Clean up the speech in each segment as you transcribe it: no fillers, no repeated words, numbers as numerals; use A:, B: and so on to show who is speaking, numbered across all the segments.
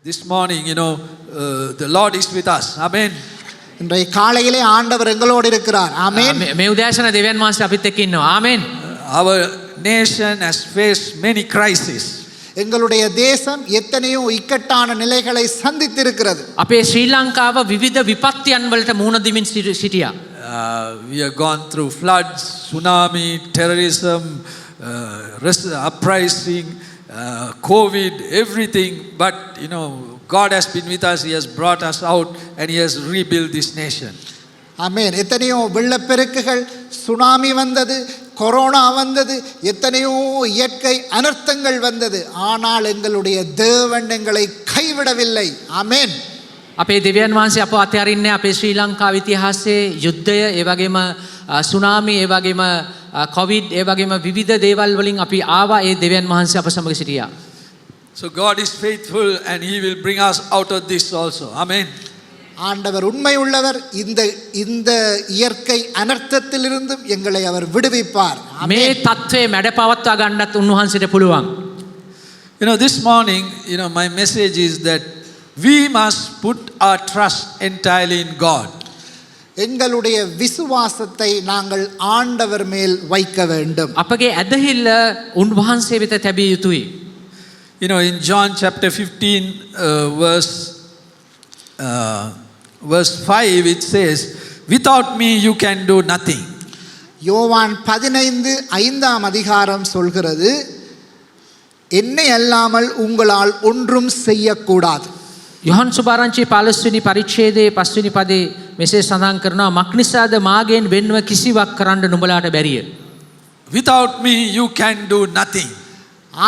A: This morning, the Lord is with us. Amen.
B: இன்றைய காலையிலே ஆண்டவர் எங்களோடு இருக்கிறார். ஆமென்.
C: මේ උදෑසන දෙවියන් වහන්සේ අපිත් එක්ක ඉන්නවා. ආමෙන්.
A: Our nation has faced many crises.
B: எங்களுடைய தேசம் எத்தனையோ இக்கட்டான நிலைகளை சந்தித்திருக்கிறது.
C: අපේ ශ්‍රී ලංකාව විවිධ විපත්තියන් වලට මුහුණ දෙමින් සිටියා.
A: We have gone through floods, tsunami, terrorism, uprising, COVID, everything. But God has been with us. He has brought us out and He has rebuilt this nation.
B: ஆமென். எத்தனையோ வெள்ளப்பெருக்குகள், சுனாமி வந்தது, கொரோனா வந்தது, எத்தனையோ இயற்கை அனர்த்தங்கள் வந்தது. ஆனால் எங்களுடைய தேவன் எங்களை கைவிடவில்லை. ஆமென்.
C: අපේ දෙවියන් වහන්සේ අප අතහරින්නේ අපේ ශ්‍රී ලංකාව ඉතිහාසයේ යුද්ධය, ඒ වගේම සුනාමි, ඒ වගේම කොවිඩ්, ඒ වගේම විවිධ දේවල් වලින් අපි ආවා. ඒ දෙවියන් වහන්සේ අප සමග සිටියා.
A: So God is faithful and He will bring us out of this also. Amen.
B: ஆண்டவர் உண்மை உள்ளவர். இந்த இயற்கை அனர்த்தத்திலிருந்தும் எங்களை அவர் விடுவிப்பார்.
C: මේ தත්ත්වය මැඩ පවත්වා ගන්නත් උන්වහන්සේට පුළුවන්.
A: This morning, my message is that we must put our trust entirely in God.
B: எங்களுடைய விசுவாசத்தை நாங்கள் ஆண்டவர் மேல் வைக்க வேண்டும்.
C: අපගේ ඇදහිල්ල උන්වහන්සේ වෙත තැබිය යුතුයි.
A: In John chapter 15 verse 5 it says, without me you can do nothing.
B: யோவான் 15:5 அதிகாரம் சொல்கிறது, என்னை அல்லாமல் உங்களால் ஒன்றும் செய்யக்கூடாது.
C: යොහන් සුභාරංචි 15 වෙනි පරිච්ඡේදයේ 5 වෙනි පදේ මෙසේ සඳහන් කරනවා, මක්නිසාද මාගෙන් වෙන්ව කිසිවක් කරන්න නුඹලාට බැරිය.
A: Without me you can do nothing.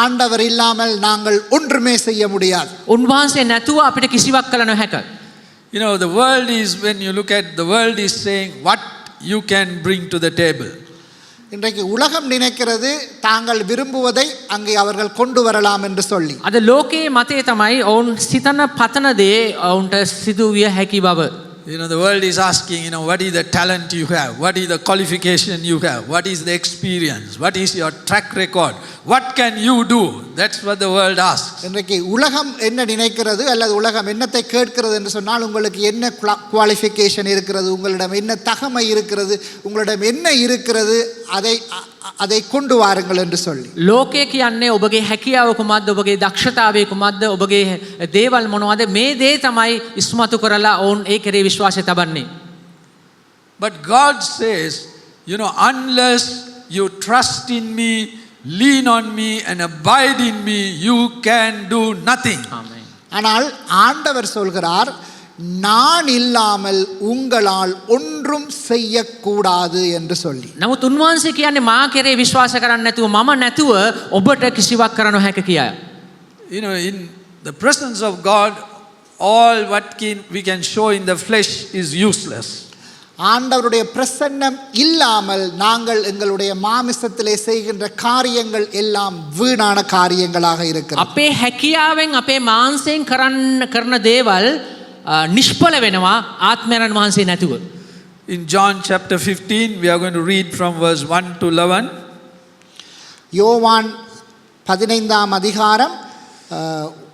B: ஆண்டவர் இல்லாமல் நாங்கள் ஒன்றுமே செய்ய முடியாது.
C: උන්වහන්සේ නැතුව අපිට කිසිවක් කළ නොහැක.
A: The world is, when you look at the world is saying what you can bring to the table.
B: இன்றைக்கு உலகம் நினைக்கிறது தாங்கள் விரும்புவதை அங்கே அவர்கள் கொண்டு வரலாம் என்று சொல்லி.
C: අද ලෝකයේ මතය තමයි ඔවුන් සිතන පතන දේ ඔවුන්ට සිදු විය හැකි බව.
A: The world is asking, what is the talent you have? What is the qualification you have? What is the experience? What is your track record? What can you do? That's what the world asks.
B: இன்றைக்கு உலகம் என்ன நினைக்கிறது அல்லது உலகம் என்னத்தை கேட்கிறது என்று சொன்னால், உங்களுக்கு என்ன குவாலிஃபிகேஷன் இருக்கிறது, உங்களிடம் என்ன தகமை இருக்கிறது, உங்களிடம் என்ன இருக்கிறது, அதை கொண்டு வாருங்கள் என்று சொல்லி.
C: ලෝකය කියන්නේ ඔබගේ හැකියාව කුමක්ද, ඔබගේ දක්ෂතාවය කුමක්ද, ඔබගේ දේවල් මොනවද, මේ දේ තමයි ඉස්මතු කරලා ඔවුන් ඒ කෙරේ විශ්වාසය තබන්නේ.
A: But God says, unless you trust in me, lean on me and abide in me, you can do nothing.
C: Amen.
B: ஆனால் ஆண்டவர் சொல்கிறார், நான் இல்லாமல் உங்களால் ஒன்றும் செய்யக்கூடாது என்று சொல்லி.
C: නමුත් උන්වහන්සේ කියන්නේ මා කෙරේ විශ්වාස කරන්නේ නැතුව, මම නැතුව ඔබට කිසිවක් කර නොහැක කියා.
A: In the presence of God, all what we can show in the flesh is useless.
B: ஆண்டவருடைய பிரசன்னம் இல்லாமல் நாங்கள் எங்களுடைய மாமிசத்திலே செய்கின்ற காரியங்கள் எல்லாம் வீணான காரியங்களாக இருக்கிறது.
C: අපේ හැකියාවෙන් අපේ මාංශයෙන් කරන දේවල් නිෂ්ඵල වෙනවා ආත්මයන් වහන්සේ නැතුව.
A: In John chapter 15 we are going to read from verse 1 to 11.
B: யோவான் 15 அதிகாரம்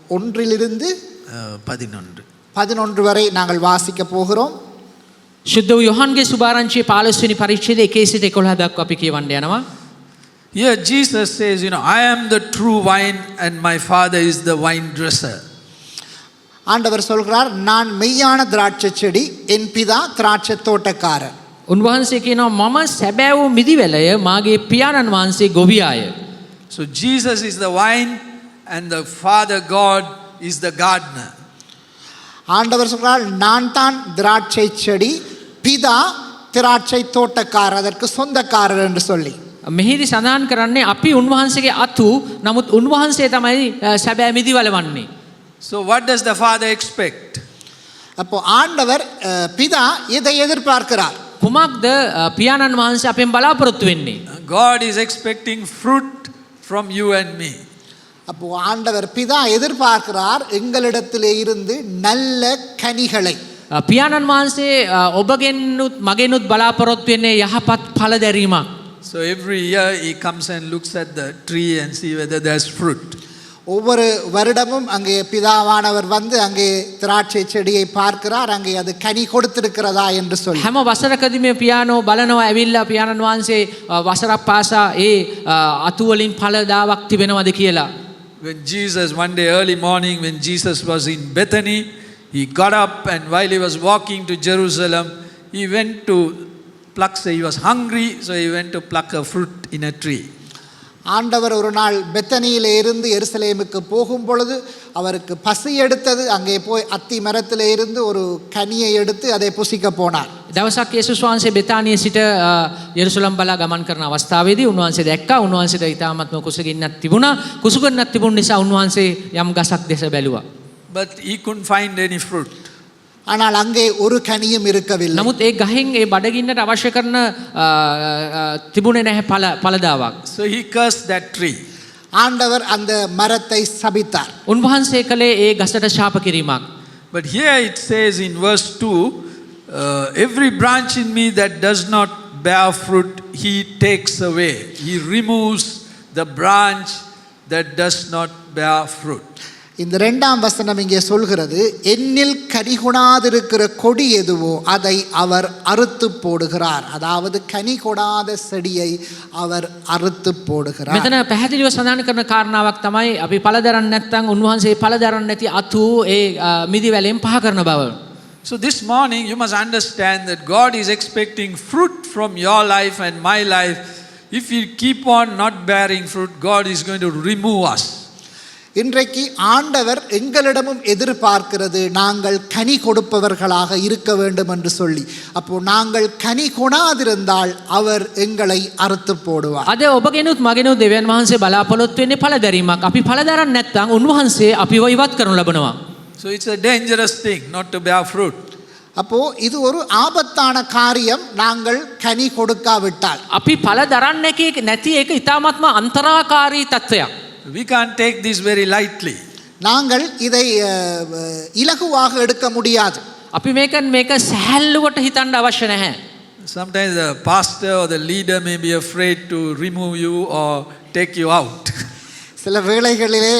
B: 1 11 வரை நாங்கள் வாசிக்க போகிறோம்.
C: ශුද්ධ වූ යොහන්ගේ සුභාරංචියේ 15 වෙනි පරිච්ඡේදයේ 1 සිට 11 දක්වා අපි කියවන්න යනවා.
A: Here Jesus says, I am the true vine and my Father is the vine dresser.
B: ஆண்டவர் சொல்கிறார், நான் மெய்யான திராட்சை செடி, என் பிதா திராட்சை தோட்டக்காரர்.
C: උන්වහන්සේ කියනවා, මම සැබෑ වූ මිදිවැලය, මාගේ පියාණන් වහන්සේ ගොවියාය.
A: So Jesus is the vine and the Father God is the gardener.
B: ஆண்டவர் சொல்கிறார், நான் தான் திராட்சை செடி, பிதா திராட்சை தோட்டக்காரர், அதற்கு சொந்தக்காரர் என்று சொல்லி.
C: මෙහිදී සඳහන් කරන්නේ අපි උන්වහන්සේගේ අතු, නමුත් උන්වහන්සේ තමයි සැබෑ මිදිවැල වන්නේ.
A: So what does the Father expect?
B: அப்போ ஆண்டவர் பிதா இதை எதிர்பார்க்கிறார்.
C: කුමක්ද පියාණන් වහන්සේ අපෙන් බලාපොරොත්තු වෙන්නේ?
A: God is expecting fruit from you and me.
B: அப்போ ஆண்டவர் பிதா எதிர்பார்க்கிறார் எங்களிடத்திலே இருந்து நல்ல கனிகளை.
C: පියාණන් වහන්සේ ඔබගෙනුත් මගෙනුත් බලාපොරොත්තු වෙන්නේ යහපත් ඵල දැරීමක්.
A: So every year he comes and looks at the tree and see whether there's fruit.
B: ஒவ்வொரு வருடமும் அங்கே பிதாவானவர் வந்து அங்கே திராட்சை செடியை பார்க்கிறார், அங்கே அது கனி கொடுத்திருக்கிறதா என்று சொல்லி.
C: හැම වසරකදී මේ පියානෝ බලනවා ඇවිල්ලා පියාණන් වහන්සේ වසරක් පාසා ඒ අතු වලින් ඵලදාවක් තිබෙනවද කියලා.
A: When Jesus, one day early morning, when Jesus was in Bethany, he got up and while he was walking to Jerusalem, he went to pluck, so he was hungry, so he went to pluck a fruit in a tree.
B: ஆண்டவர் ஒரு நாள் பெத்தனியிலே இருந்து எருசலேமுக்கு போகும் பொழுது அவருக்கு பசி எடுத்தது. அங்கே போய் அத்தி மரத்திலே இருந்து ஒரு கனியை எடுத்து அதை புசிக்க போனார்.
C: දවසක් යේසුස් වහන්සේ බෙතානියේ සිට යෙරුසලම් බලා ගමන් කරන අවස්ථාවේදී උන්වහන්සේ දැක්කා උන්වහන්සේට ඊටාත්ම කුසගින්නක් තිබුණා. කුසගින්නක් තිබුණ නිසා උන්වහන්සේ යම් ගසක් දෙස බැලුවා.
A: But he couldn't find any fruit.
B: ஆனால் அங்கே ஒரு கனியும் இருக்கவில்லை.
C: නමුත් ඒ ගහෙන් ඒ බඩගින්නට අවශ්‍ය කරන තිබුණේ නැහැ ඵලදාවක්.
A: So he cursed that tree.
B: ஆண்டவர் அந்த மரத்தை சபித்தார்.
C: උන්වහන්සේ කළේ ඒ ගසට ශාප කිරීමක්.
A: But here it says in verse 2, every branch in me that does not bear fruit, he takes away. He removes the branch that does not bear fruit.
B: இந்த இரண்டாம் வசனம் இங்கே சொல்கிறது, என்னில் கனி கொடாதிருக்கிற கொடி எதுவோ அதை அவர் அறுத்து போடுகிறார். அதாவது கனி கொடாத செடியை அவர் அறுத்து போடுகிறார்.
C: මෙතන පැහැදිලිව සඳහන් කරන කාරණාවක් තමයි අපි ඵල දරන්නේ නැත්නම් උන්වහන්සේ ඵල දරන්නේ නැති අතු ඒ මිදි වැලෙන් පහ කරන බව.
A: So this morning you must understand that God is expecting fruit from your life and my life. If we keep on not bearing fruit, God is going to remove us.
B: இன்றைக்கு ஆண்டவர் எங்களிடமும் எதிர்பார்க்கிறது நாங்கள் கனி கொடுப்பவர்களாக இருக்க வேண்டும் என்று சொல்லி. அப்போ நாங்கள் கனி கொடாதிருந்தால் அவர் எங்களை அறுத்து போடுவார்.
C: අද ඔබගෙනුත් මගෙනුත් දෙවියන් වහන්සේ බලාපොරොත්තු වෙන්නේ ඵල දැරීමක්. අපි ඵල දරන්නේ නැත්නම් උන්වහන්සේ අපිව ඉවත් කරනු ලබනවා.
A: So it's a dangerous thing not to bear fruit.
B: அப்போ இது ஒரு ஆபத்தான காரியம் நாங்கள் கனி கொடுக்காவிட்டால்.
C: අපි ඵල දරන්නේ නැති එක ඉතාමත්ම අන්තරාකාරී තත්ත්වයක්.
A: We can't take this very lightly.
B: நாங்கள் இதை இலகுவாக எடுக்க முடியாது.
C: අපි මේක සැහැල්ලුවට හිතන්න අවශ්‍ය නැහැ.
A: Sometimes the pastor or the leader may be afraid to remove you or take you out.
B: சில வேளைகளிலே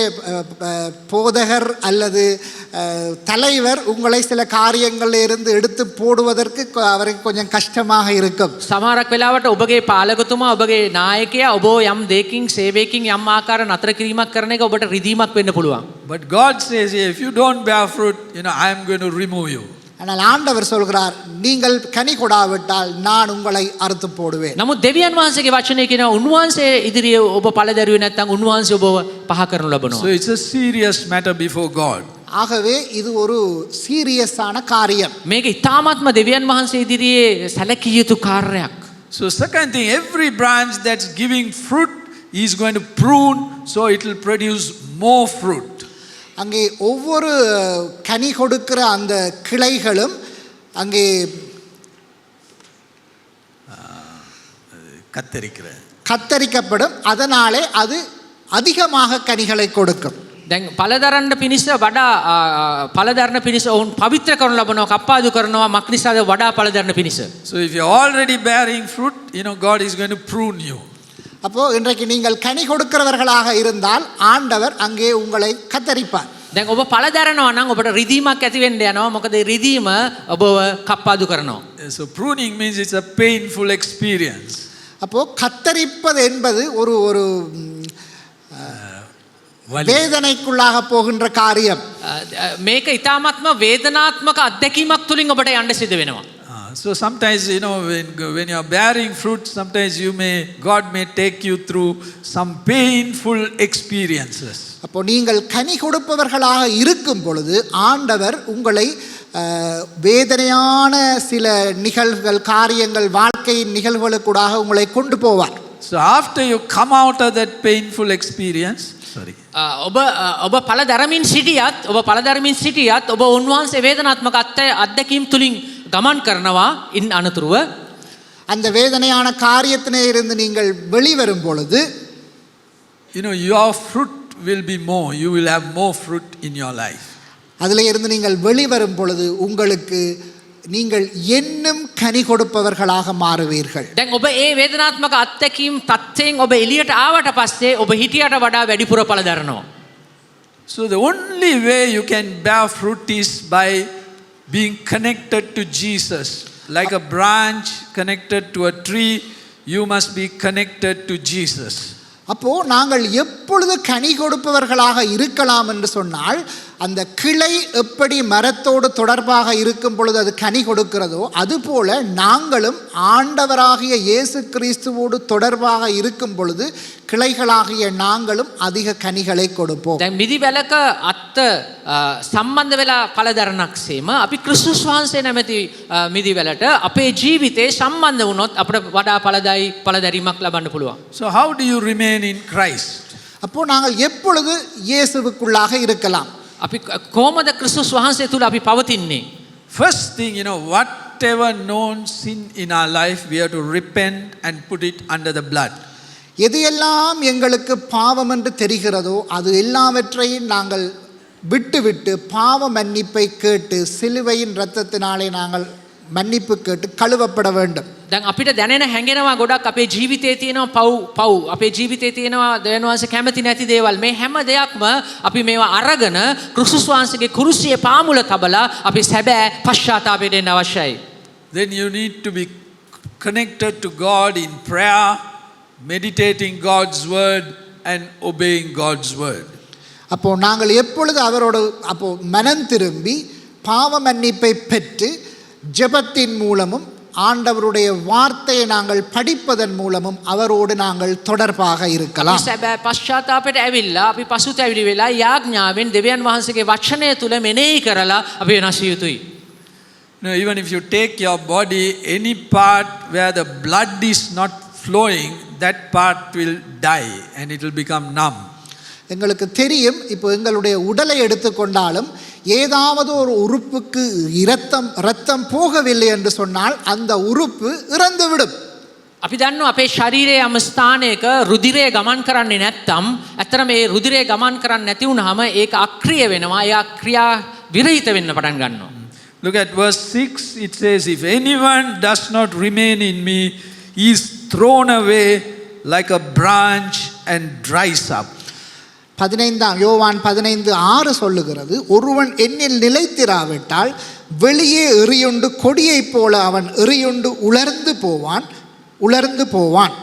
B: போதகர் அல்லது தலைவர் உங்களை சில காரியங்களில் இருந்து எடுத்து போடுவதற்கு அவருக்கு கொஞ்சம் கஷ்டமாக இருக்கும்.
C: සමහරක් වෙලාවට ඔබගේ පාලකතුමා ඔබගේ නායකයා ඔබ යම් දෙයකින් සේවයකින් යම් ආකාර නතර කිරීමක් කරන එක ඔබට රිදීමක් වෙන්න පුළුවන්.
A: But God says, if you don't bear fruit, I am going to remove you.
B: ஆனால் ஆண்டவர் சொல்கிறார், நீங்கள் கனி கொடாவிட்டால் நான் உங்களை அறுத்து போடுவேன்.
C: නමුත් දෙවියන් වහන්සේගේ වචනේ කියනවා උන්වහන්සේ ඉදිරියේ ඔබ ඵල දැරුවේ නැත්නම් උන්වහන්සේ ඔබව පහ කරනු ලබනවා.
A: So it's a serious matter before God.
B: ஆகவே இது ஒரு சீரியஸான காரியம்.
C: මේක ඉතාමත්ම දෙවියන් වහන්සේ ඉදිරියේ සැලකිය යුතු කාර්යයක්.
A: So second thing, every branch that's giving fruit is going to prune so it will produce more fruit.
B: அங்கே ஒவ்வொரு கனி கொடுக்கிற அந்த கிளைகளும் அங்கே கத்தரிக்கப்படும். அதனாலே அது அதிகமாக கனிகளை கொடுக்கும்.
C: දැන් ඵල දරන්න පිණිස වඩා ඵල දරන පිණිස ඔවුන් පවිත්‍ර කරනු ලබනවා, කප්පාදු කරනවා. මක් නිසාද? වඩා ඵල දරන පිණිස.
A: So if you're already bearing fruit, God is going to prune you.
B: அப்போ இன்றைக்கு நீங்கள் கனி கொடுக்கிறவர்களாக இருந்தால் ஆண்டவர் அங்கே உங்களை கத்தரிப்பார்.
C: දැන් ඔබ ඵල දරනවා නම් ඔබට රිදීමක් ඇති වෙන්න යනවා. මොකද රිදීම ඔබව කප්පාදු කරනවා.
A: So pruning means it's a painful experience.
B: அப்போ கத்தரிப்பது என்பது ஒரு ஒரு வேதனைக்குள்ளாக போகின்ற காரியம்.
C: මේක ඉතාමත්ම වේදනාත්මක අත්දැකීමක් තුලින් ඔබට යන්න සිදු වෙනවා.
A: So sometimes when you are bearing fruit, sometimes God may take you through some painful experiences.
B: அப்போ நீங்கள் கனி கொடுப்பவர்களாக இருக்கும் பொழுது ஆண்டவர் உங்களை வேதனையான சில நிகழ்வுகள், காரியங்கள், வாழ்க்கையின் நிகழ்வுகளுக்கூடாக உங்களை கொண்டு போவார்.
A: So after you come out of that painful experience,
C: ඔබ ඵල දරමින් සිටියත් ඔබ උන්වහන්සේ වේදනාත්මක අත්දැකීම් තුලින් ගමන් කරනවා. ඉන් අනතුරුව
B: அந்த வேதனையான காரியத்திலே இருந்து நீங்கள் வெளிவரும் பொழுது
A: your fruit will be more. You will have more fruit in your life.
B: அதிலே இருந்து நீங்கள் வெளிவரும் பொழுது உங்களுக்கு நீங்கள் என்னும் கனி கொடுப்பவர்களாக மாறுவீர்கள்.
C: දැන් ඔබ ඒ වේදනාත්මක අත්දැකීම් තත්ත්වයෙන් ඔබ එළියට ආවට පස්සේ ඔබ හිටියට වඩා වැඩිපුර ඵල දරනවා.
A: So the only way you can bear fruit is by being connected to Jesus. Like a branch connected to a tree, you must be connected to Jesus.
B: அப்போ நாங்கள் எப்பொழுது கனி கொடுப்பவர்களாக இருக்கலாம் என்று சொன்னால், அந்த கிளை எப்படி மரத்தோடு தொடர்பாக இருக்கும் பொழுது அது கனி கொடுக்கிறதோ அதுபோல நாங்களும் ஆண்டவராகிய இயேசு கிறிஸ்துவோடு தொடர்பாக இருக்கும் பொழுது கிளைகளாகிய நாங்களும் அதிக கனிகளை கொடுப்போம்.
C: දැන් මිදි වැලක අත්ත සම්බන්ධ වෙලා ඵල දරනක්සේම අපි ක්‍රිස්තුස් වහන්සේ නැමැති මිදි වැලට අපේ ජීවිතේ සම්බන්ධ වුණොත් අපිට වඩා ඵලදායි ඵල දැරීමක් ලබන්න පුළුවන්.
A: So how do you remain in Christ?
B: அப்போ நாங்கள் எப்பொழுது இயேசுவுக்குள்ளாக இருக்கலாம்?
C: අපි කොහොමද ක්‍රිස්තුස් වහන්සේ තුල අපි පවතින්නේ?
A: First thing, whatever known sin in our life, we have to repent and put it under the blood.
B: எதையெல்லாம் எங்களுக்கு பாவம் என்று தெரிகிறதோ அது எல்லாவற்றையும் நாங்கள் விட்டு பாவ மன்னிப்பை கேட்டு சிலுவையின் இரத்தத்தினாலே நாங்கள் மன்னிப்பு கேட்டு கழுவப்பட வேண்டும்.
C: දැන් අපිට දැනෙන හැඟෙනවා ගොඩක් අපේ ජීවිතයේ තියෙනවා පව් අපේ ජීවිතයේ තියෙනවා දෙවියන් වහන්සේ කැමති නැති දේවල්. මේ හැම දෙයක්ම අපි මේවා අරගෙන ක්‍රිස්තුස් වහන්සේගේ කුරුසියේ පාමුල තබලා අපි සැබෑ පශ්චාත්තාපයට එන්න අවශ්‍යයි.
A: Then you need to be connected to God in prayer, meditating God's word and obeying God's word.
B: அப்போ நாங்கள் எப்பொழுது அவரோடு அப்போ மனம் திரும்பி பாவ மன்னிப்பை பெற்று ஜெபத்தின் மூலமும் ஆண்டவருடைய வார்த்தையை நாங்கள் படிப்பதன் மூலமும் அவரோடு நாங்கள் தொடர்பாக இருக்கலாம்.
C: අපි සැබෑ පශ්චාත්තාපයට ඇවිල්ලා අපි පසුතැවිලි වෙලා යාඥාවෙන් දෙවියන් වහන්සේගේ වචනය තුල මෙනෙහි කරලා අපි වෙනස් විය යුතුයි.
A: Even if you take your body, any part where the blood is not flowing, that part will die and it will become numb.
B: எங்களுக்கு தெரியும், இப்போ எங்களுடைய உடலை எடுத்துக்கொண்டாலும் ஏதாவது ஒரு உறுப்புக்கு இரத்தம் போகவில்லை என்று சொன்னால் அந்த உறுப்பு இறந்துவிடும்.
C: අපි දන්නවා අපේ ශරීරයේ යම් ස්ථානයක රුධිරය ගමන් කරන්නේ නැත්නම් ඇත්තට මේ රුධිරය ගමන් කරන්නේ නැති වුනහම ඒක අක්‍රිය වෙනවා. ඒ ක්‍රියා විරහිත වෙන්න පටන් ගන්නවා.
A: Look at verse 6. It says, if anyone does not remain in me, he is thrown away like a branch and dries up.
B: 15 யோவான் 15:6 சொல்லுகிறது, ஒருவன் என்னில் நிலைத்திராவிட்டால் வெளியே எறியுண்டு கொடியைப் போல அவன் எறியுண்டு உலர்ந்து போவான்.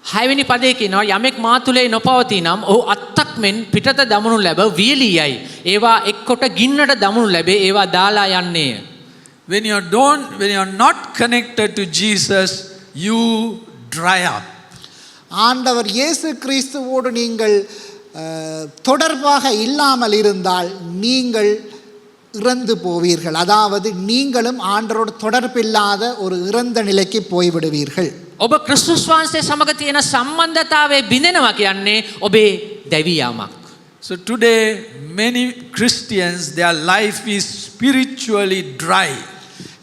C: 6 වෙනි පදයේ කියනවා යමෙක් මා තුලේ නොපවතී නම් ඔහු අත්තක් මෙන් පිටත දමනු ලැබ වියලියයි. ඒවා එක්කොට ගින්නට දමනු ලැබේ. ඒවා දාලා යන්නේය.
A: When you are not connected to Jesus, you dry up.
B: ஆண்டவர் இயேசு கிறிஸ்துவோடு நீங்கள் தொடர்பாக இல்லாமல் இருந்தால் நீங்கள் இறந்து போவீர்கள். அதாவது நீங்களும் ஆண்டவரோடு தொடர்பில்லாத ஒரு இறந்த நிலைக்கு போய்விடுவீர்கள்.
C: ඔබ ක්‍රිස්තුස් වහන්සේ සමග තියෙන සම්බන්ධතාවයේ බිඳෙනවා කියන්නේ ඔබේ දැවී යාමක්.
A: So today many Christians, their life is spiritually dry.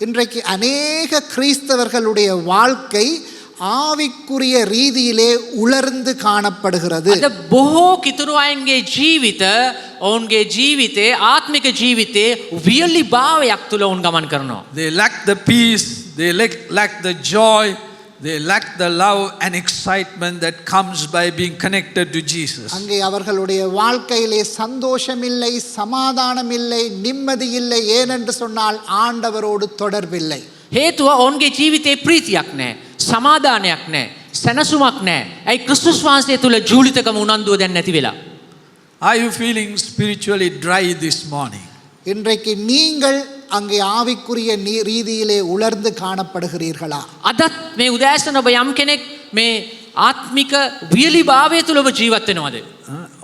B: இன்றைக்கு அநேக கிறிஸ்தவர்களுடைய வாழ்க்கை ஆவிக்குரிய ரீதியிலே உலர்ந்து காணப்படுகிறது.
C: අද බොහෝ කිතුරු අයන්ගේ ජීවිත ඔවුන්ගේ ජීවිතේ ආත්මික ජීවිතේ වියලි භාවයක් තුල ඔවුන් ගමන් කරනවා.
A: They lack the peace, they lack the joy, they lack the love and excitement that comes by being connected to Jesus.
B: அங்கே அவர்களுடைய வாழ்க்கையிலே சந்தோஷம் இல்லை, சமாதானம் இல்லை, நிம்மதி இல்லை. ஏனென்று சொன்னால் ஆண்டவரோடு தொடர்பில்லை.
C: හේතුව ඔවුන්ගේ ජීවිතේ ප්‍රීතියක් නැහැ, සමාදානයක් නැහැ, සැනසුමක් නැහැ. ඇයි ක්‍රිස්තුස් වහන්සේ තුල ජූලිතකම උනන්දුව දැන් නැති වෙලා?
A: Are you feeling spiritually dry this morning?
B: இன்றைக்கு நீங்கள் அங்கே ஆவிக்குரிய ரீதியிலே உலர்ந்து காணப்படுகிறீர்களா?
C: අදත් මේ උදෑසන ඔබ යම් කෙනෙක් මේ ආත්මික වියලි භාවය තුල ඔබ ජීවත් වෙනවද?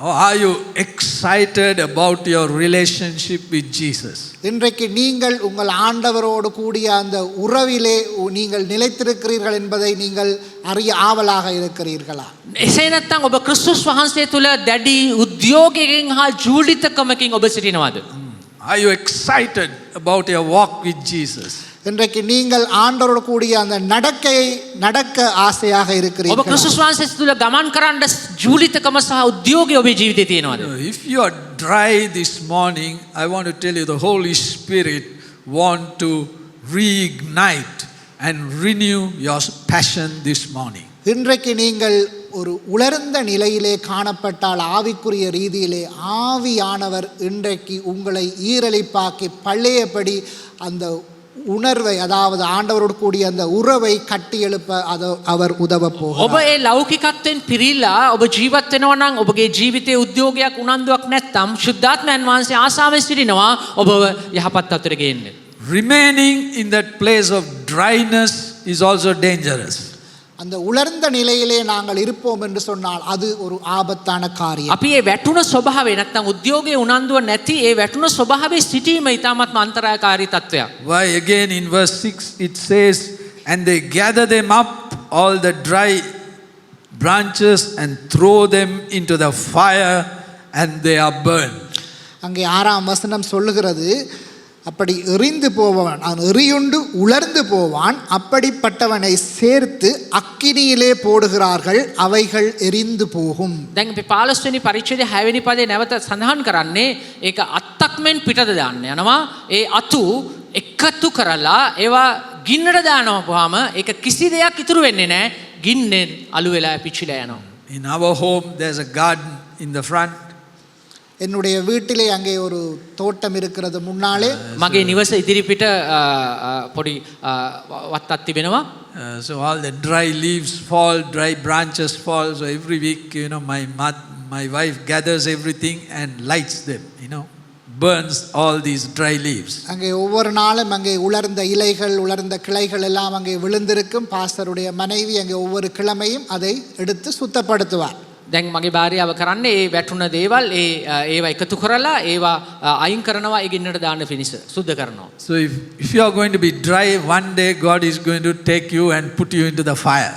A: Or are you excited about your relationship with Jesus?
B: இன்றைக்கு நீங்கள் உங்கள் ஆண்டவரோடு கூடிய அந்த உறவிலே நீங்கள் நிலைத்திருக்கிறீர்கள் என்பதை நீங்கள் அறிய ஆவலாக இருக்கிறீர்களா?
C: එසේ නැත්නම් ඔබ ක්‍රිස්තුස් වහන්සේ තුල දැඩි උද්‍යෝගයකින් හා ජූලිතකමකින් ඔබ සිටිනවද?
A: Are you excited about your walk with Jesus?
B: இன்றைக்கு நீங்கள் ஆண்டவரோடு கூடிய அந்த நடக்க ஆசையாக
C: ඔබ
B: இருக்கிறீர்களா?
C: ක්‍රිස්තුස් වහන්සේ තුල ගමන් කරන්න ජූලිතකම සහ උද්‍යෝගය ඔබේ ජීවිතේ තියෙනවද?
A: If you are dry this morning, I want to tell you the Holy Spirit want to reignite and renew your passion this morning.
B: இன்றைக்கு நீங்கள் ஒரு உலர்ந்த நிலையிலே காணப்பட்டால் ஆவிக்குரிய ரீதியிலே ஆவியானவர் இன்றைக்கு உங்களை ஈரலிப்பாக்கி பழையபடி அந்த உணர்வை, அதாவது ஆண்டவரோடு கூடிய அந்த உறவை கட்டி எழுப்ப அவர் உதவ போகிறார்.
C: ඔබ ඒ ලෞකිකත්වයෙන් පිරීලා ඔබ ජීවත් වෙනවා නම් ඔබගේ ජීවිතයේ උද්‍යෝගයක් උනන්දුවක් නැත්නම් ශුද්ධාත්මයන් වහන්සේ ආසාවෙන් සිටිනවා ඔබව යහපත් අතට ගේන්න.
A: Remaining in that place of dryness is also dangerous.
B: அந்த உலர்ந்த நிலையிலே நாங்கள் இருப்போம் என்று சொன்னால் அது ஒரு ஆபத்தான காரியம்.
C: අපි ඒ වැටුණ ස්වභාවය නැත්නම් උද්‍යෝගයේ උනන්දුව නැති ඒ වැටුණ ස්වභාවයේ සිටීම ඉතාමත්ම අන්තරායකාරී තත්වයක්.
A: Why again in verse 6 it says, and they gather them up, all the dry branches, and throw them into the fire, and they are burned.
B: அங்கே 6ஆம் வசனம் சொல்லுகிறது, அப்படி எறிந்து போவான், அவன் எறியுண்டு உலர்ந்து போவான், அப்படிப்பட்டவனை சேர்த்து அக்கினியிலே போடுகிறார்கள், அவைகள் எரிந்து போகும்.
C: දැන් අපි 15 වෙනි පරිච්ඡේදයේ 6 වෙනි පදේ නැවත සඳහන් කරන්නේ ඒක අත්තක් මෙන් පිටට දාන්න යනවා. ඒ අතු එකතු කරලා ඒවා ගින්නට දානවාම ඒක කිසි දෙයක් ඉතුරු වෙන්නේ නැහැ. ගින්නෙන් අලු වෙලා පිච්චිලා යනවා.
A: In our home there's a garden in the front.
B: என்னுடைய வீட்டிலே அங்கே ஒரு தோட்டம் இருக்கிறது முன்னாலே.
C: මගේ නිවස ඉදිරිපිට පොඩි වත්තක් තිබෙනවා.
A: So all the dry leaves fall, dry branches fall. So every week, my wife gathers everything and lights them, burns all these dry leaves.
B: அங்கே ஒவ்வொரு நாளும் அங்கே உலர்ந்த இலைகள், உலர்ந்த கிளைகள் எல்லாம் அங்கே விழுந்திருக்கும். பாஸ்டருடைய மனைவி அங்கே ஒவ்வொரு கிழமையும் அதை எடுத்து சுத்தப்படுத்துவார்.
C: දැන් මගේ භාර්යාව කරන්නේ ඒ වැටුණ දේවල් ඒවා එකතු කරලා ඒවා අයින් කරනවා ඒ ගින්නට දාන්න පිණිස සුද්ධ කරනවා.
A: So if you are going to be dry, one day God is going to take you and put you into the fire.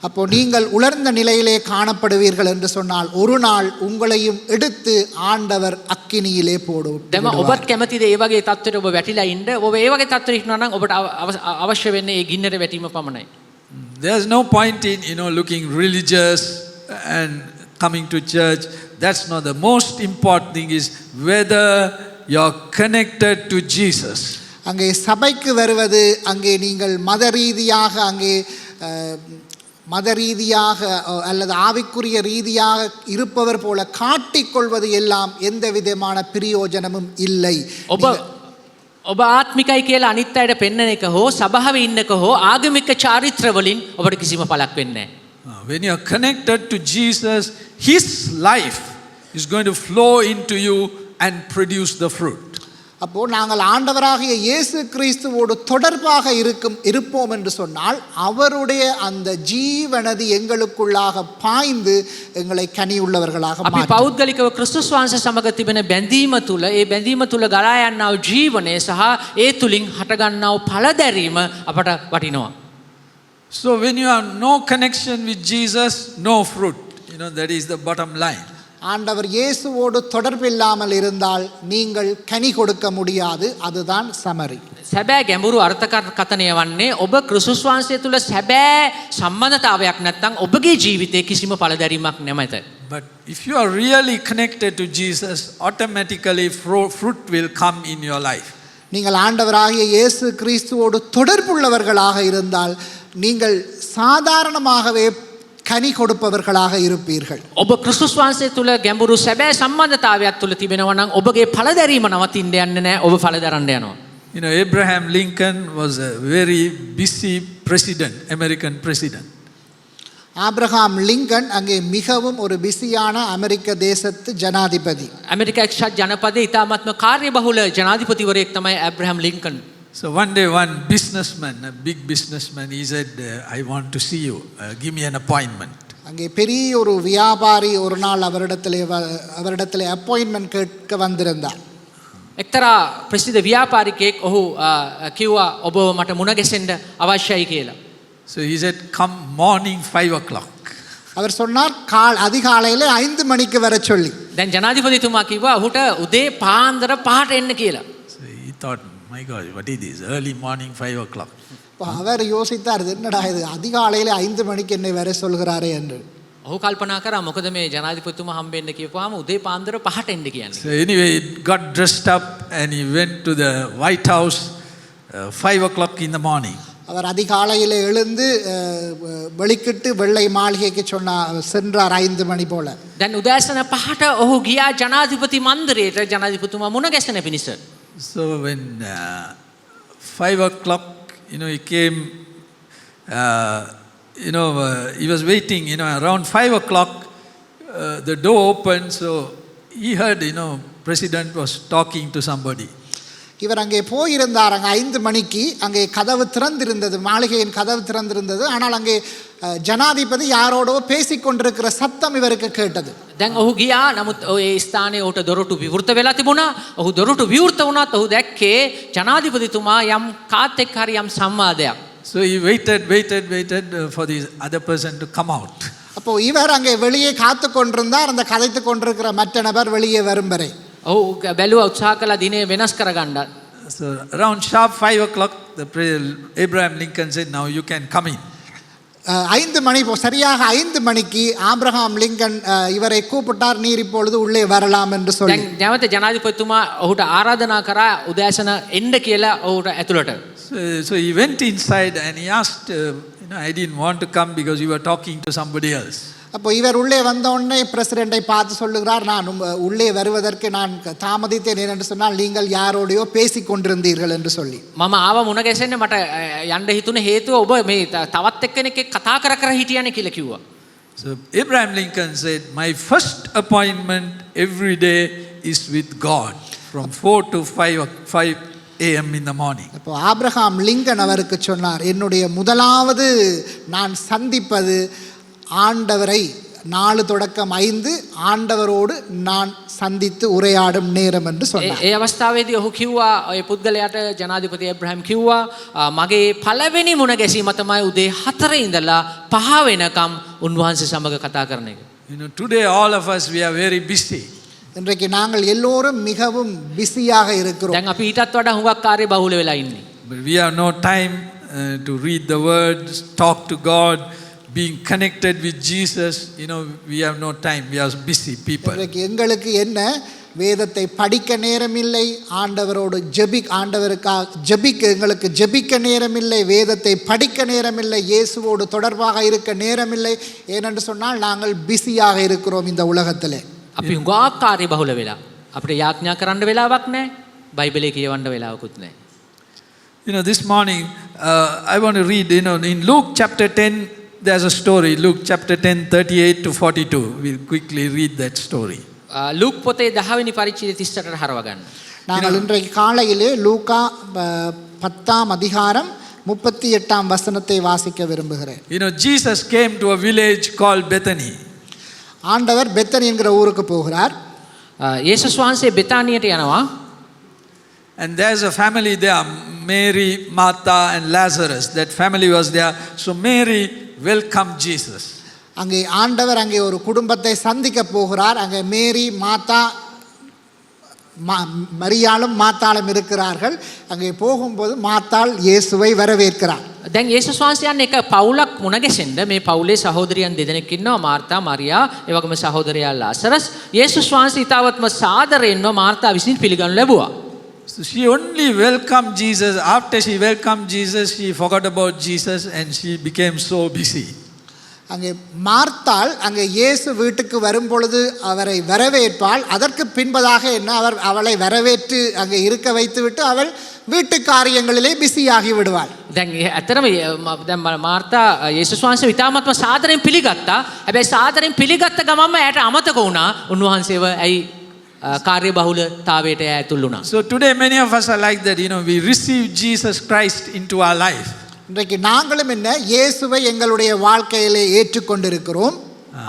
B: அப்போ நீங்கள் உலர்ந்த நிலையிலே காணப்படுவீர்கள் என்று சொன்னால் ஒரு நாள் உங்களையும் எடுத்து ஆண்டவர் அக்கினியிலே போடுவார்.
C: දැන් ඔබත් කැමතිද ඒ වගේ තත්ත්වයට ඔබ වැටිලා ඉන්න? ඔබ ඒ වගේ තත්ත්වයකට ඉන්නවා නම් ඔබට අවශ්‍ය වෙන්නේ ඒ ගින්නට වැටීම පමණයි.
A: There's no point in looking religious and coming to church. That's not the most important thing. Is whether you're connected to Jesus.
B: அங்கே சபைக்கு வருவது, அங்கே நீங்கள் மத ரீதியாக அல்லது ஆவிக்குரிய ரீதியாக இருப்பவர் போல காட்டிக்கொள்வது எல்லாம் எந்த விதமான பிரயோஜனமும் இல்லை.
C: ඔබ ආත්මිකයි කියලා අනිත් අයට පෙන්වන එක හෝ සභාවේ ඉන්නක හෝ ආගමික චාරිත්‍ර වලින් ඔබට කිසිම පළක් වෙන්නේ නැහැ.
A: When you are connected to Jesus, His life is going to flow into you and produce the fruit.
B: அப்போ நாங்கள் ஆண்டவராகிய இயேசு கிறிஸ்துவோடு தொடர்பாக இருப்போம் என்று சொன்னால் அவருடைய அந்த ஜீவனதி எங்களுக்குள்ளாக பாய்ந்து எங்களை கனியுள்ளவர்களாக
C: අපි පෞද්ගලිකව ක්‍රිස්තුස් වහන්සේ සමග තිබෙන බැඳීම තුල ඒ බැඳීම තුල ගලා යනා වූ ජීවනය සහ ඒ තුලින් හට ගන්නා වූ ඵලදැරීම අපට වටිනවා.
A: So when you have no connection with Jesus, no fruit. That is the bottom line.
B: ஆண்டவர் இயேசுவோடு தொடர்பில்லாமல் இருந்தால் நீங்கள் கனி கொடுக்க முடியாது. அதுதான் சமரி.
C: සැබෑ ගැඹුරු අර්ථකථනය වන්නේ ඔබ ක්‍රිස්තුස් වහන්සේ තුල සැබෑ සම්බන්ධතාවයක් නැත්නම් ඔබගේ ජීවිතයේ කිසිම ඵලදැරීමක් නැමෙත.
A: But if you are really connected to Jesus, automatically fruit will come in your life.
B: நீங்கள் ஆண்டவராகிய இயேசு கிறிஸ்துவோடு தொடர்புள்ளவர்களாக இருந்தால் நீங்கள் சாதாரணமாகவே கனி கொடுப்பவர்களாக இருப்பீர்கள்.
C: ඔබ ක්‍රිස්තුස් වහන්සේ තුල ගැඹුරු සැබෑ සම්බන්ධතාවයක් තුල තිබෙනවා නම් ඔබගේ ඵලදැරීම නවතින්න යන්නේ නැහැ. ඔබ ඵල දරන්න යනවා.
A: Abraham Lincoln was a very busy president, American president.
B: Abraham Lincoln அங்கே மிகவும் ஒரு பிஸியான அமெரிக்க தேசத்து ஜனாதிபதி.
C: ඇමරිකා එක්සත් ජනපදයේ ඉතාමත්ම කාර්යබහුල ජනාධිපතිවරයෙක් තමයි ඇබ්‍රහම් Lincoln.
A: So one day one businessman, a big businessman, he said, I want to see you, give me an appointment.
B: அங்கே பெரிய ஒரு வியாபாரி ஒரு நாள் அவரிடத்திலே அப்பாயின்மெண்ட் கேட்க வந்திருந்தார்.
C: එක්තරා ප්‍රසිද්ධ ව්‍යාපාරිකයෙක් ඔහු කිව්වා ඔබ මට මුණ ගැසෙන්න අවශ්‍යයි කියලා.
A: So he said, come morning 5 o'clock.
B: அவர் சொன்னார் அதிகாலையில 5 மணிக்கு வர சொல்லி.
C: දැන් ජනාධිපතිතුමා කිව්වා ඔහුට උදේ පාන්දර 5ට එන්න කියලා.
A: So he thought, my God, what is this? Early morning 5 o'clock.
B: அவர் யோசித்தார், என்னடா இது அதிகாலையில 5 மணிக்கு என்னை வர சொல்கிறாரே என்று.
C: ඔහු කල්පනා කරා මොකද මේ ජනාධිපතිතුමා හම්බෙන්න කියපුවාම උදේ පාන්දර 5ට එන්න කියන්නේ.
A: So anyway, he got dressed up and he went to the White House 5 o'clock in the morning.
B: அவர் அதிகாலையில் எழுந்து வெளிக்கிட்டு வெள்ளை மாளிகைக்கு சென்றார் 5 மணி போல.
C: දැන් උදෑසන 5ට ඔහු ගියා ජනාධිපති මන්දිරයට ජනාධිපතිතුමා මුණ ගැසෙන පිණිස.
A: So when 5 o'clock, he came, he was waiting, around 5 o'clock, the door opened, so he heard, president was talking to somebody.
B: இவர் அங்கே போயிருந்தார். அங்கே 5 மணிக்கு அங்கே கதவு திறந்திருந்தது, மாளிகையின் கதவு திறந்திருந்தது. ஆனால் அங்கே ஜனாதிபதி யாரோடோ பேசிக்கொண்டிருக்கிற சத்தம் இவருக்கு கேட்டது.
C: දැන් ඔහු ගියා නමුත් ඒ ස්ථානයේ ඔහුට දොරටු විවෘත වෙලා තිබුණා. ඔහු දොරටු විවෘත වුණත් ඔහු දැක්කේ ජනාධිපතිතුමා යම් කාත් එක්ක හරි යම් සංවාදයක්.
A: So he waited for the other person to come out.
B: அப்போ இவர் அங்கே வெளியே காத்து கொண்டிருந்தார், அந்த கதைத்து கொண்டிருக்கிற மற்ற நபர் வெளியே வரும் வரை.
C: ඔහු බැලුවා උත්සාහ කළා දිනේ වෙනස් කරගන්න.
A: So around sharp 5 o'clock, Abraham Lincoln said, now you can come in.
B: 5 மணி சரியாக 5 மணிக்கு ஆபிரகாம் லிங்கன் இவரை கூப்பிட்டார், நீர் இப்பொழுது உள்ளே வரலாம் என்று சொல்லி.
C: දැන් නැවත ජනාධිපතිතුමා ඔහුට ආරාධනා කරා උදෑසන එන්න කියලා ඔහුට ඇතුළට.
A: So he went inside and he asked, I didn't want to come because you were talking to somebody else.
B: அப்போ இவர் உள்ளே வந்த உடனே பிரசிடென்ட்டை பார்த்து சொல்லுகிறார், நான் உள்ளே வருவதற்கு நான் தாமதித்தேன் என்று சொன்னால் நீங்கள் யாரோடையோ பேசி கொண்டிருந்தீர்கள் என்று சொல்லி.
C: මම ආව මුණ ගැසෙන්න මට යන්න හිතුනේ හේතුව ඔබ මේ තවත් එක්කෙනෙක් කතා කර කර හිටියානේ කියලා කිව්වා.
A: So Abraham Lincoln said, my first appointment every day is with God from 4 to 5 a.m. in the morning.
B: அப்போ ஆபிரகாம் லிங்கன் அவருக்கு சொன்னார், என்னுடைய முதலாவது நான் சந்திப்பது ஆண்டவரை 4 தொடக்கம் 5 ஆண்டவரோடு நான் சந்தித்து உரையாடும் நேரம் என்று சொன்னார்.
C: ඒ අවස්ථාවේදී ඔහු කිව්වා ඔය පුද්ගලයාට ජනාධිපති ඒබ්‍රහම් කිව්වා මගේ පළවෙනි මුණ ගැසීම තමයි උදේ 4 ඉඳලා 5 වෙනකම් උන්වහන්සේ සමග කතා කරන එක.
A: Today all of us, we are very busy.
B: இன்றைக்கு நாங்கள் எல்லோரும் மிகவும் பிஸியாக இருக்கிறோம்.
C: දැන් අපි ඊටත් වඩා හුඟක් කාර්ය බහුල වෙලා ඉන්නේ.
A: But we have no time to read the word, talk to God, being connected with Jesus. We have no time. We are busy people.
B: இன்றைக்கு எங்களுக்கு என்ன, வேதத்தை படிக்க நேரமில்லை, ஆண்டவரோடு எங்களுக்கு ஜெபிக்க நேரமில்லை, வேதத்தை படிக்க நேரமில்லை, இயேசுவோடு தொடர்பாக இருக்க நேரமில்லை. ஏனென்று சொன்னால் நாங்கள் பிஸியாக இருக்கிறோம் இந்த உலகத்திலே.
C: අපි හුඟක් කාර්ය බහුල වෙලා අපිට යාඥා කරන්න වෙලාවක් නැහැ, බයිබලේ කියවන්න වෙලාවකුත් නැහැ.
A: This morning I want to read, in Luke chapter 10, there's a story, Luke chapter 10, 38 to 42. We'll quickly read that story.
C: Luke පොතේ 10 වෙනි පරිච්ඡේදය 38ට හරව ගන්න.
B: நாங்கள் இன்றைக்கு காலையிலே லூக்கா 10ஆம் அதிகாரம் 38ஆம் வசனத்தை வாசிக்க விரும்புகிறேன்.
A: Jesus came to a village called Bethany.
B: ஆண்டவர் பெத்தனி என்கிற ஊருக்கு போகிறார்.
C: යේසුස් වහන්සේ බෙතානියට යනවා.
A: And there's a family there, Mary, Martha and Lazarus. That family was there. So Mary welcomed Jesus.
B: அங்கே ஆண்டவர் அங்கே ஒரு குடும்பத்தை சந்திக்க போகிறார். அங்கே மேரி, மாத்தா, மரியாளும் மாத்தாளும் இருக்கிறார்கள். அங்கே போகும்போது மாத்தாள் இயேசுவை வரவேற்கிறார்.
C: දැන් යේසුස් වහන්සේ යන්නේ එක පවුලක් මුණ ගැසෙන්න. මේ පවුලේ සහෝදරියන් දෙදෙනෙක් ඉන්නවා, මාර්තා, මරියා, ඒ වගේම සහෝදරයා ලාසරස්. යේසුස් වහන්සේ ඊටවත්ම සාදරයෙන්ම මාර්තා විසින් පිළිගනු ලැබුවා.
A: So she only welcomed Jesus. After she welcomed Jesus, she forgot about Jesus and she became so busy.
B: அங்கே மார்த்தாள் அங்கே இயேசு வீட்டுக்கு வரும் பொழுது அவரை வரவேற்பாள். அதற்கு பின்பதாக என்ன, அவளை வரவேற்று அங்கே இருக்க வைத்துவிட்டு அவள் வீட்டு காரியங்களிலே பிஸியாகி விடுவாள்.
C: දැන් ඇත්තටම දැන් මාර්තා යේසුස් වහන්සේ ඉතාමත්ම සාදරයෙන් පිළිගත්තා. හැබැයි සාදරයෙන් පිළිගත්ත ගමන්ම එයාට අමතක වුණා උන්වහන්සේව ඇයි කාර්ය බහුලතාවයට ඇතුල් වුණා.
A: So today many of us are like that, we receive Jesus Christ into our life.
B: இன்றைக்கு நாங்களும் என்ன, இயேசுவை எங்களுடைய வாழ்க்கையிலே ஏற்றுக்கொண்டிருக்கிறோம்.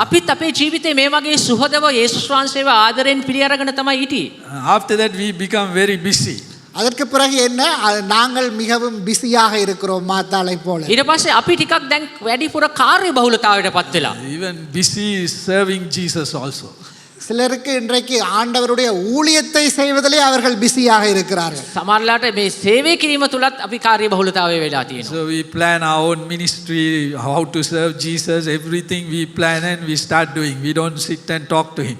C: අපිත් අපේ ජීවිතේ මේ වගේ සුහදව යේසුස් වහන්සේව ආදරෙන් පිළි අරගෙන තමයි හිටියේ.
A: After that we become very busy.
B: அதற்கு பிறகு என்ன, நாங்கள் மிகவும் பிஸியாக இருக்கிறோம் மாத்தாளை போல.
C: ඊට පස්සේ අපි ටිකක් දැන් වැඩිපුර කාර්ය බහුලතාවයට පත් වෙලා.
A: Even busy serving Jesus also.
B: சிலருக்கு இன்றைக்கு ஆண்டவருடைய ஊழியத்தை செய்வதிலே அவர்கள் பிஸியாக இருக்கிறார்கள்.
C: සමහරලාට මේ සේවය කිරීම තුලත් අපි කාර්ය බහුලතාවය වෙලා තියෙනවා.
A: So we plan our own ministry, how to serve Jesus, everything we plan and we start doing. We don't sit and talk to him.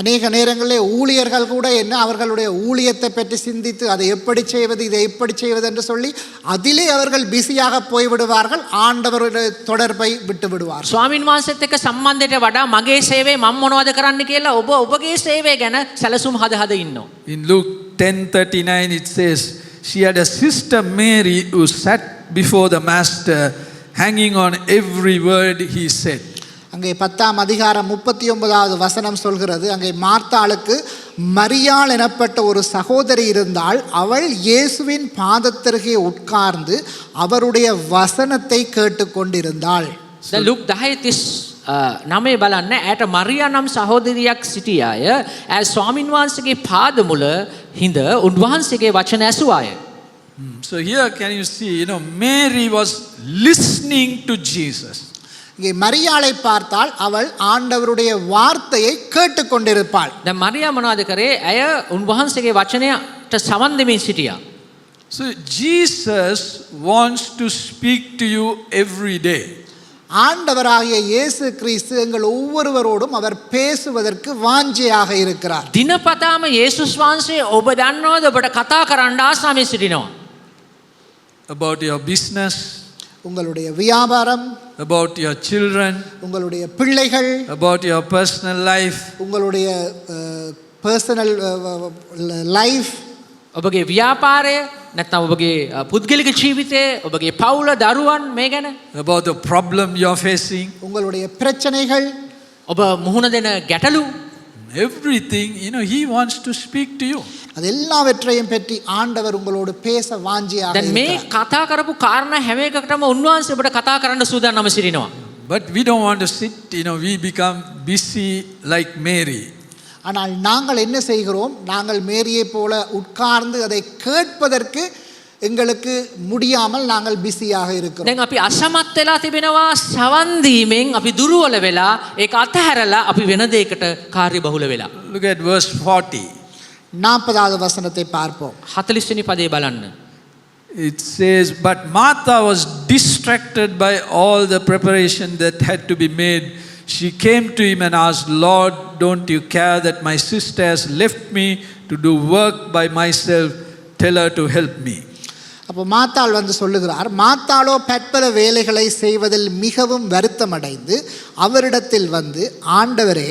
B: அநேக நேரங்களில் ஊழியர்கள் கூட என்ன அவர்களுடைய ஊழியத்தை பற்றி சிந்தித்து அதை எப்படி செய்வது இதை எப்படி செய்வது என்று சொல்லி அதிலே அவர்கள் பிஸியாக போய்விடுவார்கள், ஆண்டவருடைய தொடர்பை விட்டு விடுவார்கள்.
C: ස්වාමින් වහන්සේත් එක්ක සම්බන්ධයට වඩා මගේ සේවය මම මොනවද කරන්න කියලා ඔබගේ සේවය ගැන සැලසුම් හද හද ඉන්නවා.
A: In Luke 10:39 it says, she had a sister Mary who sat before the master, hanging on every word he said.
B: அங்கே 10ஆம் அதிகாரம் 39வது வசனம் சொல்கிறது, அங்கே மார்த்தாளுக்கு மரியாள் எனப்பட்ட ஒரு சகோதரி இருந்தாள். அவள் இயேசுவின் பாதத்தருகே உட்கார்ந்து அவருடைய வசனத்தை கேட்டுக்கொண்டிருந்தாள்.
C: දැන් ලුක් 10:39 බලන්න ඇයට මරියා නම් සහෝදරියක් සිටියාය. ඇය ස්වාමින් වහන්සේගේ පාද මුල හිඳ උන්වහන්සේගේ වචන ඇසුවාය.
A: So here can you see, Mary was listening to Jesus.
B: இங்கே மரியாளை பார்த்தால் அவள் ஆண்டவருடைய வார்த்தையை கேட்டுக்கொண்டிருப்பாள்.
C: දැන් මරියා මොනවද කරේ? ඇය උන්වහන්සේගේ වචනයට සමන් දෙමින් සිටියා.
A: So Jesus wants to speak to you every day.
B: ஆண்டவராகிய இயேசு கிறிஸ்து எங்கள் ஒவ்வொருவரோடும் அவர் பேசுவதற்கு வாஞ்சையாக இருக்கிறார்.
C: දිනපතාම යේසුස් වහන්සේ ඔබ දන්නවද ඔබට කතා කරන්න ආසාවෙන් සිටිනවා.
A: About your business,
B: உங்களுடைய வியாபாரம்,
A: about your children,
B: உங்களுடைய பிள்ளைகள்,
A: about your personal life,
B: உங்களுடைய பர்சனல் லைஃப்,
C: ඔබගේ ව්‍යාපාරය නැත්නම් ඔබගේ පුද්ගලික ජීවිතය, ඔබගේ පවුල, දරුවන් මේ ගැන,
A: about the problem you're facing,
B: உங்களுடைய பிரச்சனைகள்,
C: ඔබ මුහුණ දෙන ගැටලු,
A: everything, he wants to speak to you.
B: அது எல்லாவற்றையும் பற்றி ஆண்டவர் உங்களோடு பேச வாஞ்சியாக
C: දැන් මේ
B: இருக்கிறார்.
C: කතා කරපු කාරණා හැම එකකටම උන්වහන්සේ ඔබට කතා කරන්න සූදානම් සිටිනවා.
A: But we don't want to sit, we become busy like Mary.
B: ஆனால் நாங்கள் என்ன செய்கிறோம்? நாங்கள் மேரியை போல உட்கார்ந்து அதை கேட்பதற்கு எங்களுக்கு முடியாமல் நாங்கள் பிஸியாக இருக்கிறோம்.
C: දැන් අපි අසමත් වෙලා තිබෙනවා සවන් දීමෙන් අපි දුර්වල වෙලා ඒක අතහැරලා අපි වෙන දෙයකට කාර්යබහුල වෙලා.
A: Look at verse 40.
B: 40வது வசனத்தை பார்ப்போம்.
C: 40 වෙනි පදේ බලන්න.
A: It says, but Martha was distracted by all the preparation that had to be made. She came to him and asked, Lord, don't you care that my sister has left me to do work by myself? Tell her to help me.
B: அப்போ மாத்தாள் வந்து சொல்லுகிறார், மாத்தாளோ பற்பல வேலைகளை செய்வதில் மிகவும் வருத்தமடைந்து அவரிடத்தில் வந்து, ஆண்டவரே,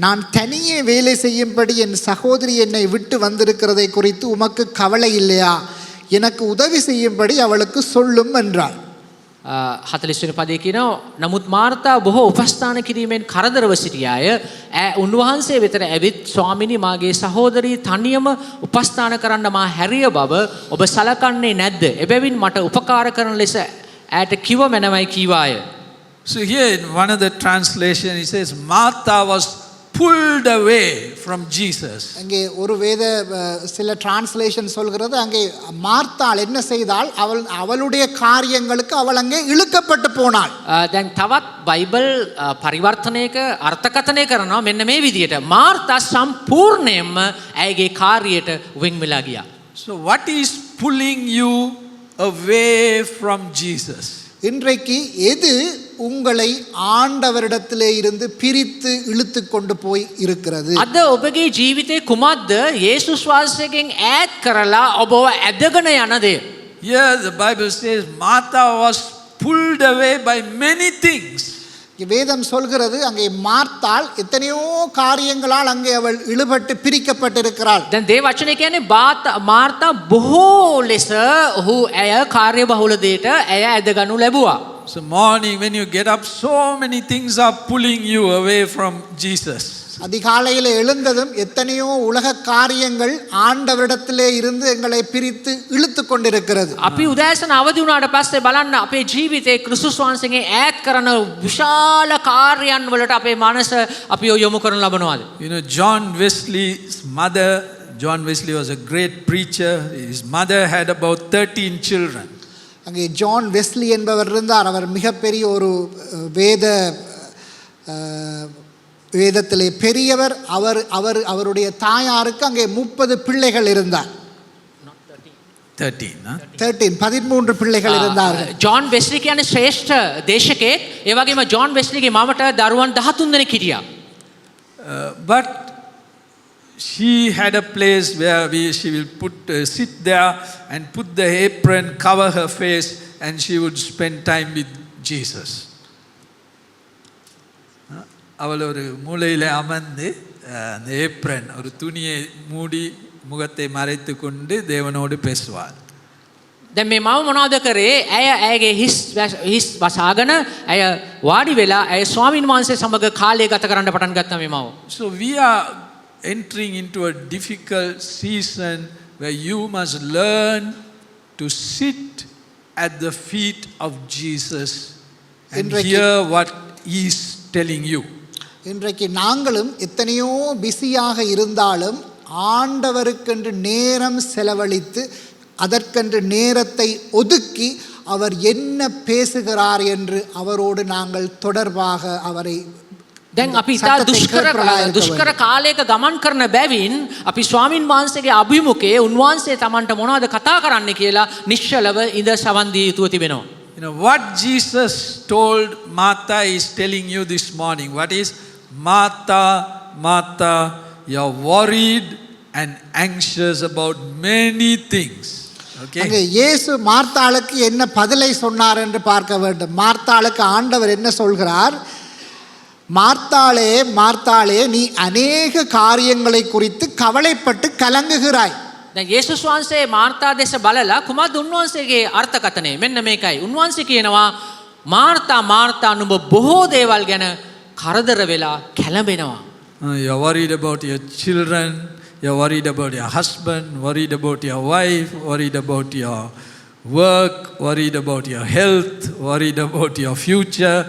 B: நான் தனியே வேலை செய்யும்படி என் சகோதரி என்னை விட்டு வந்திருக்கிறதை குறித்து உமக்கு கவலை இல்லையா? எனக்கு உதவி செய்யும்படி அவளுக்கு சொல்லும் என்றாள்.
C: 40 වෙනි පදේ කියනවා, නමුත් මාර්තා බොහෝ උපස්ථාන කිරීමෙන් කරදරව සිටියාය. උන්වහන්සේ වෙතට ඇවිත්, ස්වාමිනී, මාගේ සහෝදරී තනියම උපස්ථාන කරන්න මා හැරිය බව ඔබ සලකන්නේ නැද්ද? එබැවින් මට උපකාර කරන ලෙස ඇයට කිව මැනවයි කීවාය.
A: So here in one of the translation it says Martha was pulled away from Jesus.
B: அங்கே ஒரு வேத சில டிரான்ஸ்லேஷன் சொல்கிறது, அங்கே மார்த்தாள் என்ன செய்தால், அவளுடைய காரியங்களுக்கு அவள் அங்கே இழுக்கப்பட்டு போனாள்.
C: දැන් තවත් බයිබල් පරිවර්තනයක අර්ථකථනය කරනවා මෙන්න මේ විදියට. මාර්තා සම්පූර්ණයෙන්ම ඇයගේ කාර්යයට වෙන් වෙලා ගියා.
A: So what is pulling you away from Jesus?
B: இன்றைக்கு எது உங்களை ஆண்டவரிடத்திலே இருந்து பிரித்து இழுத்து கொண்டு போய் இருக்கிறது?
C: අද ඔබගේ ජීවිතේ කුමක්ද යේසුස් වහන්සේගෙන් ඈත් කරලා ඔබව ඇදගෙන යන දේ?
A: Here the Bible says Martha was pulled away by many things.
B: வேதம் சொல்கிறது, அங்கே மார்த்தாள் எத்தனையோ காரியங்களால் அங்கே அவள் இழுபட்டு பிரிக்கப்பட்டிருக்கிறாள்.
C: දැන් දේ වචනේ කියන්නේ මාර්තා බොහෝ ලෙස ඔහු ඇය කාර්යබහුල දෙයට ඇය ඇදගනු ලැබුවා.
A: So morning when you get up, so many things are pulling you away from Jesus.
B: அதிகாலையில் எழுந்ததும் எத்தனையோ உலக காரியங்கள் ஆண்டவரிடத்திலே இருந்து எங்களை பிரித்து இழுத்து கொண்டிருக்கிறது.
C: අපි උදෑසන අවදි වුණාට පස්සේ බලන්න අපේ ජීවිතේ ක්‍රිස්තුස් වහන්සේගෙන් ඈත් කරන විශාල කාර්යයන් වලට අපේ මනස අපි යොමු කරන ලබනවාද?
A: John Wesley was a great preacher. His mother had about 13 children.
B: அங்கே ஜான் வெஸ்லி என்பவர் இருந்தார். அவர் மிகப்பெரிய ஒரு வேதத்திலே பெரியவர். அவருடைய தாயாருக்கு அங்கே 30 பிள்ளைகள் இருந்தார். 13 பிள்ளைகள் இருந்தார்கள்.
C: ජොන් වෙස්ලි කියන්නේ ශ්‍රේෂ්ඨ දේශකයෙක්. ඒ වගේම ජොන් වෙස්ලිගේ මමට දරුවන් 13 දෙනෙක් හිටියා.
A: But she had a place where she will sit there and put the apron, cover her face, and she would spend time with Jesus. அவள் ஒரு மூலையில் அமர்ந்து அந்த ஏப்ரன் ஒரு துணியை மூடி முகத்தை மறைத்து கொண்டு தேவனோடு பேசுவாள்.
C: දැන් මේ මව මොනවද කරේ? ඇය ඇයගේ හිස් වසාගෙන ඇය වාඩි වෙලා ඇය ස්වාමීන් වහන්සේ සමග කාලය ගත කරන්න පටන් ගත්තා මේ මව.
A: So we are entering into a difficult season where you must learn to sit at the feet of Jesus and hear what he is telling you.
B: இன்றைக்கு நாங்களும் எத்தனையோ பிஸியாக இருந்தாலும் ஆண்டவருக்கென்று நேரம் செலவழித்து அதற்கென்று நேரத்தை ஒதுக்கி அவர் என்ன பேசுகிறார் என்று அவரோடு நாங்கள் தொடர்பாக அவரை
C: දැන් අපි ඉතා දුෂ්කර කාලයක ගමන් කරන බැවින් අපි ස්වාමින් වහන්සේගේ අභිමුඛයේ උන්වහන්සේ Tamanට මොනවද කතා කරන්න කියලා නිශ්චලව ඉඳ සවන් දී යුතුව තිබෙනවා.
A: You know what Jesus told Martha is telling you this morning. What is Martha, Martha, you're worried and anxious about many things. Okay.
B: அங்கே இயேசு மார்த்தாளுக்கு என்ன பதிலை சொன்னார் என்று பார்க்க வேண்டும். மார்த்தாளுக்கு ஆண்டவர் என்ன சொல்கிறார்? மார்த்தாளே மார்த்தாளே நீ அநேக காரியங்களை குறித்து கவலைப்பட்டு கலங்குகிறாய்.
C: දැන් යේසුස් වහන්සේ මාර්තා දෙස බලලා කුමද්ද උන්වහන්සේගේ අර්ථකථනය මෙන්න මේකයි. උන්වහන්සේ කියනවා මාර්තා මාර්තා නුඹ බොහෝ දේවල් ගැන කරදර වෙලා කැළඹෙනවා.
A: You're worried about your children, you're worried about your husband, worried about your wife, worried about your work, worried about your health, worried about your future.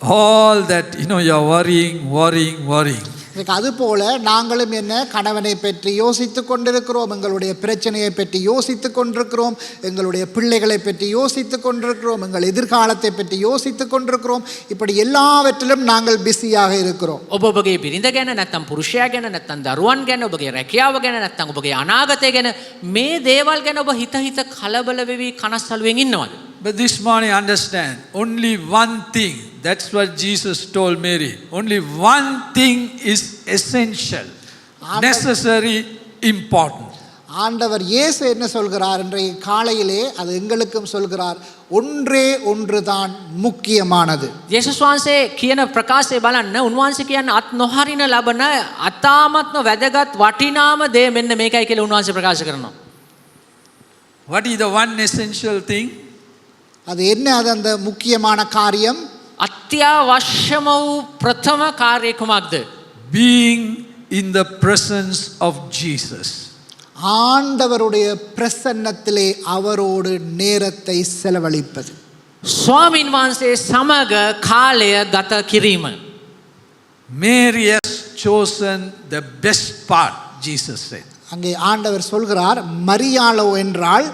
A: All that, you're worrying.
B: அதுபோல நாங்களும் என்ன கணவனை பற்றி யோசித்து கொண்டிருக்கிறோம், எங்களுடைய பிரச்சனையை பற்றி யோசித்து கொண்டிருக்கிறோம், எங்களுடைய பிள்ளைகளை பற்றி யோசித்து கொண்டிருக்கிறோம், எங்கள் எதிர்காலத்தை பற்றி யோசித்து கொண்டிருக்கிறோம். இப்படி எல்லாவற்றிலும் நாங்கள் பிஸியாக இருக்கிறோம்.
C: ඔබගේ බිරිඳ ගැන නැත්නම් පුරුෂයා ගැන නැත්නම් දරුවන් ගැන ඔබගේ රැකියාව ගැන නැත්නම් ඔබගේ අනාගතය ගැන මේ දේවල් ගැන ඔබ හිත කලබල වෙවි කනස්සලුවෙන් ඉන්නවද?
A: But this morning understand, only one thing, that's what Jesus told Mary. Only one thing is essential, necessary, important.
B: ஆண்டவர் இயேசு என்ன சொல்கிறார் இன்றைய காலையிலே அது எங்களுக்கும் சொல்கிறார், ஒன்றே ஒன்றுதான் முக்கியமானது.
C: යේසුස් වහන්සේ කියන ප්‍රකාශය බලන්න උන්වහන්සේ කියන්නේ අත් නොහරින ලබන අතාමත්ම වැදගත් වටිනාම දේ මෙන්න මේකයි කියලා උන්වහන්සේ ප්‍රකාශ කරනවා.
A: What is the one essential thing?
B: அது என்ன? அது அந்த முக்கியமான காரியம்.
C: අත්‍යවශ්‍යම වූ ප්‍රථම කාර්යය කුමක්ද?
A: Being in the presence of Jesus.
B: ஆண்டவருடைய பிரசன்னத்திலே அவரோடு நேரத்தை செலவழிப்பது.
C: ස්වාමින් වහන්සේ සමග කාලය ගත කිරීම.
A: Mary has chosen the best part, Jesus said.
B: அங்கே ஆண்டவர் சொல்கிறார், மரியாளோ என்றால்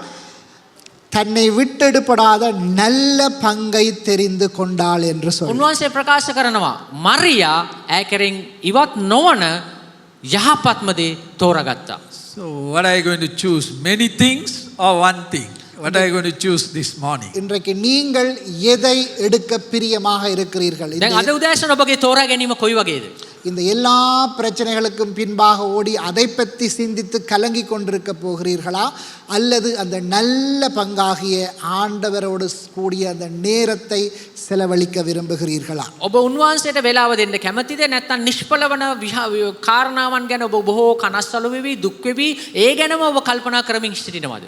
B: தன்னை விட்டெடுப்படாத நல்ல பங்கை தெரிந்து கொண்டாள் என்று சொல்கிறார்.
C: උන්වහන්සේ ප්‍රකාශ කරනවා මරියා ඈ කෙරෙන් ඉවත් නොවන යහපත්ම දේ තෝරාගත්තා.
A: So what are you going to choose? Many things or one thing? What are you going to choose this morning?
B: இன்றைக்கு நீங்கள் எதை எடுக்க பிரியமாக இருக்கிறீர்கள்?
C: දැන් අද උදෑසන ඔබගේ තෝරා ගැනීම කොයි වගේද?
B: இந்த எல்லா பிரச்சனைகளுக்கும் பின்பாக ஓடி அதை பற்றி சிந்தித்து கலங்கி கொண்டிருக்க போகிறீர்களா, அல்லது அந்த நல்ல பங்காகிய ஆண்டவரோடு கூடிய அந்த நேரத்தை செலவழிக்க விரும்புகிறீர்களா?
C: ඔබ උන්වහන්සේට වේලාව දෙන්න කැමතිද නැත්නම් නිෂ්ඵල වන කාරණාවන් ගැන ඔබ බොහෝ කනස්සලු වෙවි දුක් වෙවි ඒ ගැනම ඔබ කල්පනා කරමින් සිටිනවද?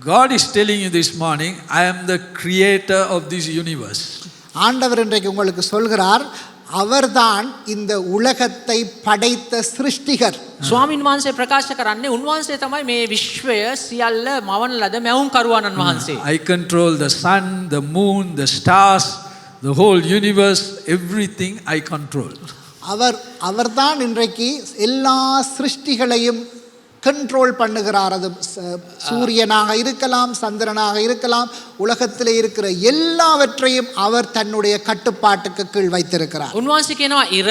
A: God is telling you this morning, I am the creator of this universe.
B: ஆண்டவர் இன்றைக்கு உங்களுக்கு சொல்கிறார், அவர்தான் இந்த உலகத்தை படைத்த சிருஷ்டிகர்.
C: ස්වාමින් වහන්සේ ප්‍රකාශ කරන්නේ උන්වහන්සේ තමයි මේ විශ්වය සියල්ල මවන ලද මැවුම් කරුවාණන් වහන්සේ.
A: I control the sun, the moon, the stars, the whole universe, everything I control.
B: அவர்தான் இன்றைக்கு எல்லா சிருஷ்டிகளையும் கண்ட்ரோல் பண்ணுகிறார். அது சூரியனாக இருக்கலாம், சந்திரனாக இருக்கலாம், உலகத்தில் இருக்கிற எல்லாவற்றையும் அவர் தன்னுடைய கட்டுப்பாட்டுக்கு கீழ் வைத்திருக்கிறார்.
C: උන්වහන්සේ කියනවා ඉර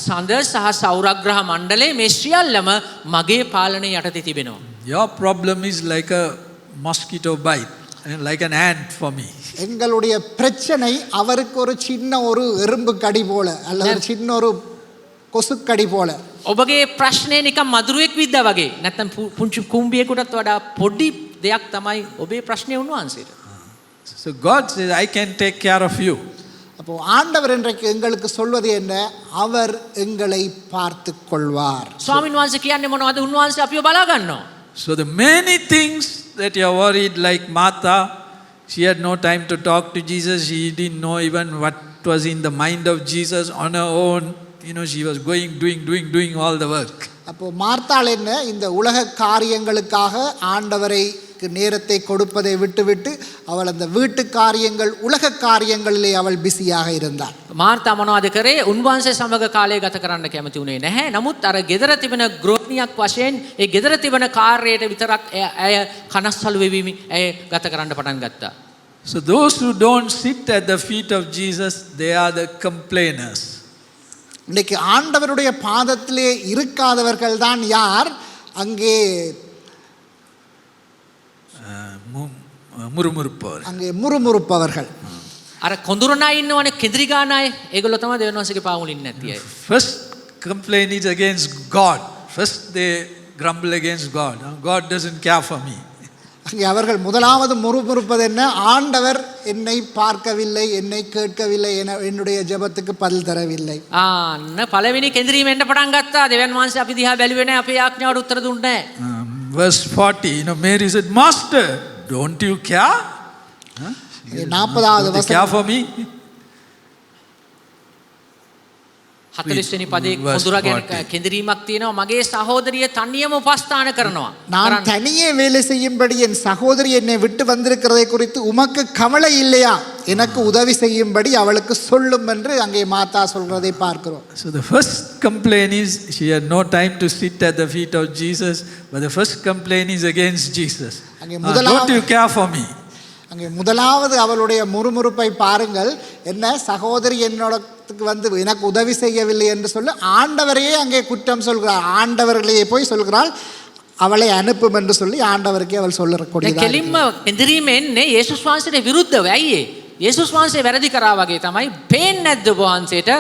C: සඳ සහ සෞරග්‍රහ මණ්ඩලයේ මේ සියල්ලම මගේ පාලනය යටතේ තිබෙනවා.
A: Your problem is like a mosquito bite, like an ant for me.
B: எங்களுடைய பிரச்சனை அவருக்கு ஒரு சின்ன ஒரு எறும்பு கடி போல அல்லது ஒரு சின்ன ஒரு கொசுக்கடி போல.
C: ඔබගේ ප්‍රශ්නය නිකන් මදුරුවෙක් විද්දා වගේ. නැත්නම් පුංචි කුඹියෙකුටත් වඩා පොඩි දෙයක් තමයි ඔබේ ප්‍රශ්නේ උන්වහන්සේට.
A: So God says, I can take care of you.
B: அப்போ ஆண்டவர் இன்றைக்கு எங்களுக்கு சொல்வது என்ன? அவர் எங்களை பார்த்து கொள்வார்.
C: ස්වාමීන් වහන්සේ කියන්නේ මොනවද? උන්වහන්සේ අපිව බලා ගන්නවා.
A: So the many things that you are worried, like Martha, she had no time to talk to Jesus. She didn't know even what was in the mind of Jesus on her own. She was doing all the work.
B: அப்போ மார்த்தாள் என்ன, இந்த உலக காரியங்களுக்காக ஆண்டவரைக்கு நேரத்தை கொடுப்பதை விட்டுவிட்டு அவள் அந்த வீட்டு காரியங்கள் உலக காரியங்களிலே அவள் பிஸியாக இருந்தாள்.
C: මාර්තා මොනවද කරේ? උන්වහන්සේ සමග කාලය ගත කරන්න කැමති උනේ නැහැ. නමුත් අර ගෙදර තිබෙන ගෘහණියක් වශයෙන් ඒ ගෙදර තිබෙන කාර්යයට විතරක් ඇය කනස්සලු වෙවීම ඇය ගත කරන්න පටන් ගත්තා.
A: So those who don't sit at the feet of Jesus, they are the complainers.
B: இன்னைக்கு ஆண்டவருடைய பாதத்திலே இருக்காதவர்கள் தான் யார்? அங்கே
A: முறுமுறுப்பவர்.
B: அங்கே முறுமுறுப்பவர்கள்.
C: අර කොඳුරන අය ඉන්නවනේ කෙඳිරි ගාන අය. ඒගොල්ලෝ තමයි දෙවියන් වහන්සේගේ පාමුලින් නැති අය.
A: First complaint is against God. First they grumble against God. God doesn't care for me.
B: அங்கே அவர்கள் முதலாவது முறுமுறுப்பது என்ன? ஆண்டவர் என்னை பார்க்கவில்லை, என்னை கேட்கவில்லை, என்னுடைய ஜெபத்துக்கு பதில் தரவில்லை.
C: ආන්න පළවෙනි කෙඳිරීම එන්න පටන් ගත්තා. දෙවියන් වහන්සේ අපි දිහා බැලුවේ නැහැ. අපේ ආඥාවට උත්තර දුන්නේ නැහැ.
A: Verse 40, Mary said, Master, don't you care?
B: 40வது
A: Don't you care for me?
C: 40 වෙනි පදේ කොඳුරගෙන කෙඳිරීමක් තියෙනවා. මගේ සහෝදරිය තනියම උපස්ථාන කරනවා.
B: நான் தனியே வேலை செய்யும்படி என் சகோதரி என்னை விட்டு வந்திருக்கிறதை குறித்து உமக்கு கவலை இல்லையா? எனக்கு உதவி செய்யும்படி அவளுக்கு சொல்லும் என்று அங்கே மாதா சொல்றதை பார்க்கிறோம்.
A: So the first complaint is she had no time to sit at the feet of Jesus, but the first complaint is against Jesus. Don't you care for me?
B: அங்கே முதலாவது அவளுடைய முறுமுறுப்பை பாருங்கள். என்ன, சகோதரி என்னோடத்துக்கு வந்து எனக்கு உதவி செய்யவில்லை என்று சொல்ல ஆண்டவரையே அங்கே குற்றம் சொல்கிறாள். ஆண்டவர்களையே போய் சொல்கிறாள் அவளை அனுப்பும் என்று சொல்லி ஆண்டவருக்கே அவள் சொல்லக்கூடியதாக.
C: කෙලින්ම කෙඳිරීම එන්නේ යේසුස් වහන්සේට විරුද්ධව. ඇයි ඒ? යේසුස් වහන්සේ වැරදි කරා වගේ තමයි. පේන්නේ නැද්ද වහන්සේට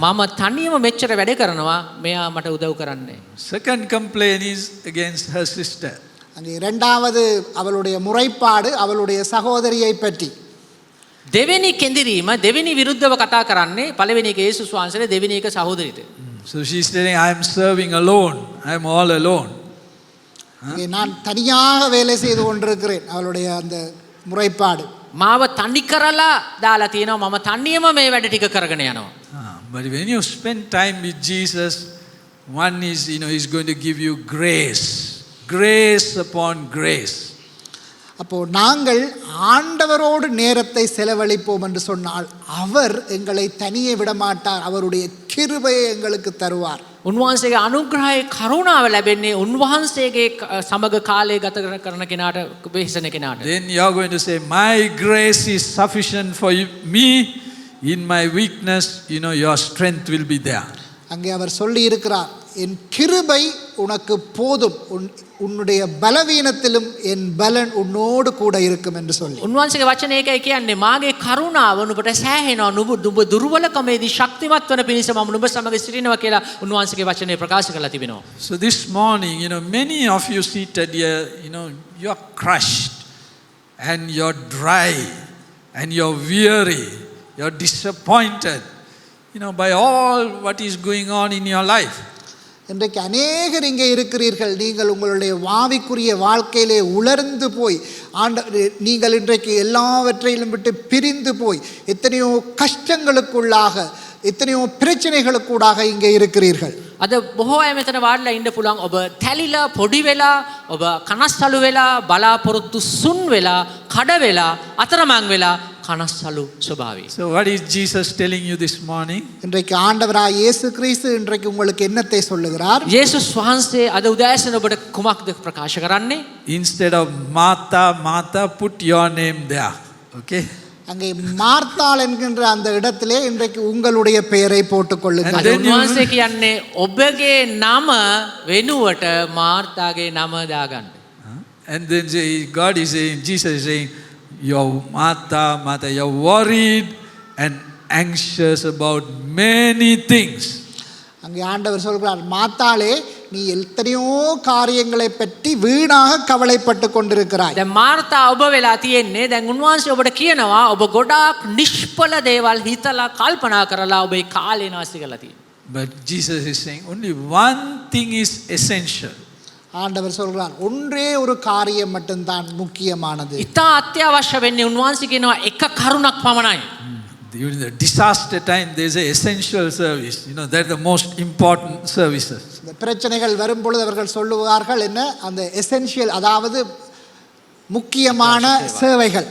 C: මම තනියම මෙච්චර වැඩ කරනවා මෙයා මට උදව් කරන්නේ.
A: Second complaint is against her sister.
B: அங்கே இரண்டாவது அவளுடைய முறைப்பாடு அவளுடைய சகோதரியை பற்றி.
C: දෙවෙනි කෙඳිරීම දෙවෙනි විරුද්ධව කතා කරන්නේ පළවෙනි එක යේසුස් වහන්සේට දෙවෙනි එක සහෝදරියට.
A: So she's saying, I am serving alone. I am all alone.
B: நான் தனியாக வேலை செய்து கொண்டிருக்கிறேன். அவளுடைய அந்த முறைப்பாடு.
C: මාව තනි කරලා දාලා තියෙනවා. මම තනියම මේ වැඩ ටික කරගෙන යනවා.
A: But when you spend time with Jesus, one is, he's going to give you grace. Grace upon grace.
B: அப்போ நாங்கள் ஆண்டவரோடு நேரத்தை செலவழிப்போம் என்று சொன்னால் அவர் எங்களை தனியே விட மாட்டார். அவருடைய கிருபையை எங்களுக்கு தருவார்.
C: උන්වහන්සේගේ අනුග්‍රහයේ කරුණාව ලැබෙන්නේ උන්වහන්සේගේ සමග කාලය ගත කරන කෙනාට වෙහෙසන කෙනාට.
A: Then you are going to say, my grace is sufficient for me. In my weakness, your strength will be there.
B: அங்கே அவர் சொல்லி இருக்கிறார், என் கிருபை உனக்கு போதும், உன்னுடைய பலவீனத்திலும் என் பலன் உன்னோடு கூட இருக்கும் என்று சொல்லி.
C: උන්වහන්සේගේ වචනේ එකයි කියන්නේ මාගේ කරුණාව නුඹට සෑහෙනවා. නුඹ දුර්වලකමේදී ශක්තිමත් වන පිණිස මම නුඹ සමග සිටිනවා කියලා උන්වහන්සේගේ වචනේ ප්‍රකාශ කරලා තිබෙනවා.
A: So this morning, many of you seated here, you are crushed and you're dry and you're weary, you're disappointed, by all what is going on in your life.
B: இன்றைக்கு அநேகர் இங்கே இருக்கிறீர்கள். நீங்கள் உங்களுடைய வாவிக்குரிய வாழ்க்கையிலே உலர்ந்து போய் நீங்கள் இன்றைக்கு எல்லாவற்றையிலும் விட்டு பிரிந்து போய் எத்தனையோ கஷ்டங்களுக்குள்ளாக எத்தனையோ பிரச்சனைகளுக்கூடாக இங்கே இருக்கிறீர்கள்.
C: අද බොහෝ අය මෙතන වාඩිලා ඉන්න පුළුවන්. ඔබ තැලිලා පොඩි වෙලා ඔබ කනස්සලු වෙලා බලාපොරොත්තු සුන් වෙලා කඩ වෙලා අතරමං වෙලා කනස්සලු ස්වභාවය.
A: So what is Jesus telling you this morning?
B: இன்றைக்கு ஆண்டவராய் இயேசு கிறிஸ்து இன்றைக்கு உங்களுக்கு என்னத்தை சொல்லுகிறார்?
C: යේසුස් වහන්සේ අද උදෑසන ඔබට කුමක්ද ප්‍රකාශ කරන්නේ?
A: Instead of Martha, put your name there. Okay?
B: அங்கே மார்த்தாள் என்கின்ற அந்த இடத்திலே இன்றைக்கு உங்களுடைய பெயரை போட்டுக் கொள்ளுங்கள்.
C: උන්වහන්සේ කියන්නේ ඔබගේ නම වෙනුවට මාර්තාගේ නම දාගන්න.
A: And then God is saying, Jesus is saying, you're Martha, you're worried and anxious about many things.
B: அங்கே ஆண்டவர் சொல்கிறார், மாத்தாளே நீ எத்தனையோ காரியங்களை பற்றி வீணாக கவலைப்பட்டு கொண்டிருக்கிறாய்.
C: දැන් මාර්තා ඔබ වෙලා තියෙන්නේ දැන් උන්වහන්සේ ඔබට කියනවා ඔබ ගොඩාක් නිෂ්ඵල දේවල් හිතලා කල්පනා කරලා ඔබේ කාලේ නාස්ති කරලා තියෙනවා.
A: But Jesus is saying only one thing is essential.
B: ஆண்டவர் சொல்கிறார், ஒன்றே ஒரு காரியம் மட்டும்தான் முக்கியமானது.
C: ඉතා අත්‍යවශ්‍ය වෙන්නේ උන්වහන්සේ කියනවා එක කරුණක් පමණයි.
A: During the disaster time, there is an essential service. You know, that's the most important services.
B: இந்த பிரச்சனைகள் வரும்பொழுது அவர்கள் சொல்லுவார்கள் என்ன, அந்த எசென்ஷியல், அதாவது முக்கியமான சேவைகள்.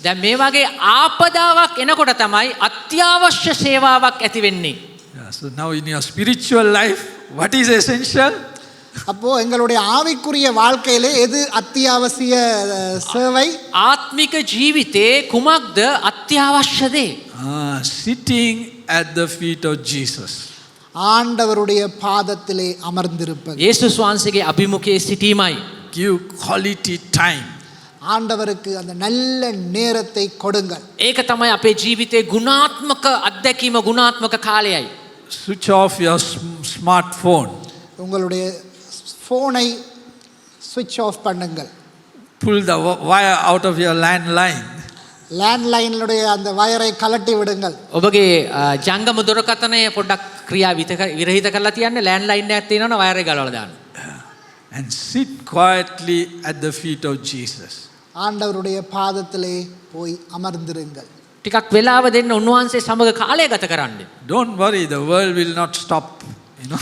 C: දැන් මේ වගේ ආපදාවක් එනකොට තමයි අත්‍යවශ්‍ය සේවාවක් ඇති වෙන්නේ.
A: Yeah, so now in your spiritual life, what is essential?
B: அப்போ எங்களுடைய ஆவிக்குரிய வாழ்க்கையிலே எது அத்தியாவசிய சேவை?
C: ආත්මික ජීවිතේ කුමක්ද අත්‍යවශ්‍ය දේ?
A: Sitting at the feet of Jesus.
B: ஆண்டவருடைய பாதத்திலே அமர்ந்திருப்பது.
C: යේසුස් වහන්සේගේ අභිමුඛයේ සිටීමයි.
A: Give quality time.
B: ஆண்டவருக்கு அந்த நல்ல நேரத்தை கொடுங்கள்.
C: ඒක තමයි අපේ ජීවිතේ ගුණාත්මක අත්දැකීම, ගුණාත්මක කාලයයි.
A: Switch off your smartphone.
B: உங்களுடைய ஃபோனை ஸ்விட்ச் ஆஃப் பண்ணுங்கள்.
A: Pull the wire out of your landline.
B: லேண்ட்லைனுடைய அந்த வயரை கலட்டி விடுங்கள்.
C: ඔබගේ ජංගම දුරකථනය පොඩ්ඩක් ක්‍රියා විරහිත කරලා තියන්න. ලෑන්ඩ්ලයින් එකක් තියෙනවනේ වයර් එක ගලවලා දාන්න.
A: And sit quietly at the feet of Jesus.
B: ஆண்டவருடைய பாதத்திலே போய் அமர்ந்திருங்கள்.
C: ටිකක් වෙලාව දෙන්න උන්වහන්සේ සමග කාලය ගත කරන්න.
A: Don't worry, the world will not stop, you know.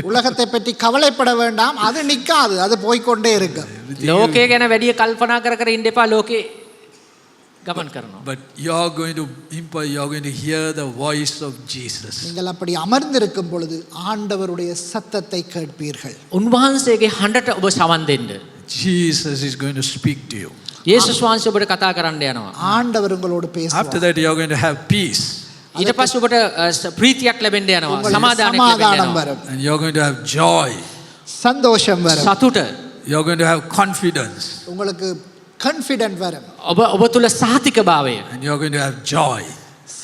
B: உலகத்தை பற்றி கவலைப்பட வேண்டாம், அது நிற்காது, அது போய்க்கொண்டே இருக்கு.
C: ලෝකය ගැන වැඩි කල්පනා කර කර ඉන්න එපා. ලෝකේ ගමන් කරනවා.
A: But you're going to hear the voice of Jesus.
B: நீங்கள் அப்படி அமர்ந்திருக்கும் பொழுது ஆண்டவருடைய சத்தத்தை கேட்பீர்கள்.
C: උන්වහන්සේගේ හඬට ඔබ සවන් දෙන්න.
A: Jesus is going to speak to you.
C: යේසුස් වහන්සේ ඔබට කතා කරන්න යනවා.
B: ஆண்டவர் உங்களோடு பேசுவார்.
A: After that you're going to have peace.
C: ඊට පස්සේ ඔබට ප්‍රීතියක් ලැබෙන්න යනවා. සමාදානයක් ලැබෙන්න
B: சமாதானம்
C: යනවා.
B: வரும்.
A: And you're going to have joy.
B: சந்தோஷம் வரும்.
C: සතුට.
A: You're going to have confidence.
B: உங்களுக்கு கான்ஃபிடென்ட் வரும்.
C: ඔබ තුල සාතිකභාවය.
A: And you're going to have joy.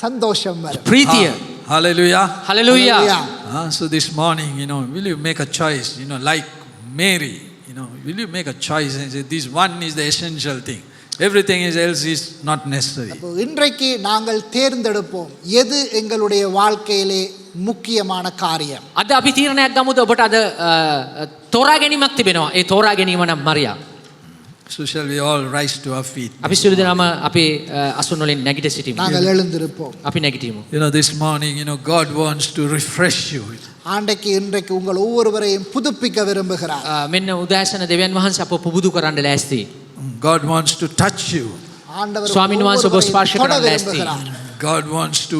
B: சந்தோஷம் வரும்.
C: ප්‍රීතිය.
A: Hallelujah.
C: Hallelujah.
A: So this morning, you know, will you make a choice, you know, like Mary, you know, will you make a choice and say this one is the essential thing, everything else is not necessary.
B: அப்போ இன்றைக்கு நாங்கள் தேர்ந்தெடுப்போம் எது எங்களுடைய வாழ்க்கையிலே முக்கியமான காரியம்.
C: අද අපි තීරණයක් ගමුද? ඔබට අද තෝරා ගැනීමක් තිබෙනවා. ඒ තෝරා ගැනීම නම් මරියා.
A: So shall we all rise to our feet?
C: අපි සියලු දෙනාම අපේ අසුන් වලින් නැගිට සිටිමු.
B: நாங்கள் எழுந்திருப்போம்.
C: අපි නැගිටිමු.
A: You know, this morning, you know, God wants to refresh you.
B: இன்றைக்கு உங்கள் ஒவ்வொருவரையும் புதுப்பிக்க விரும்புகிறார்.
C: මෙන්න උදෑසන දෙවියන් වහන්සේ අපව පුබුදු කරන්න ලෑස්ති.
A: God wants to touch you.
B: ஆண்டவர்
C: ස්වාමීන් වහන්සේ ඔබ ස්පර්ශ කරන්න ලෑස්ති.
A: God wants to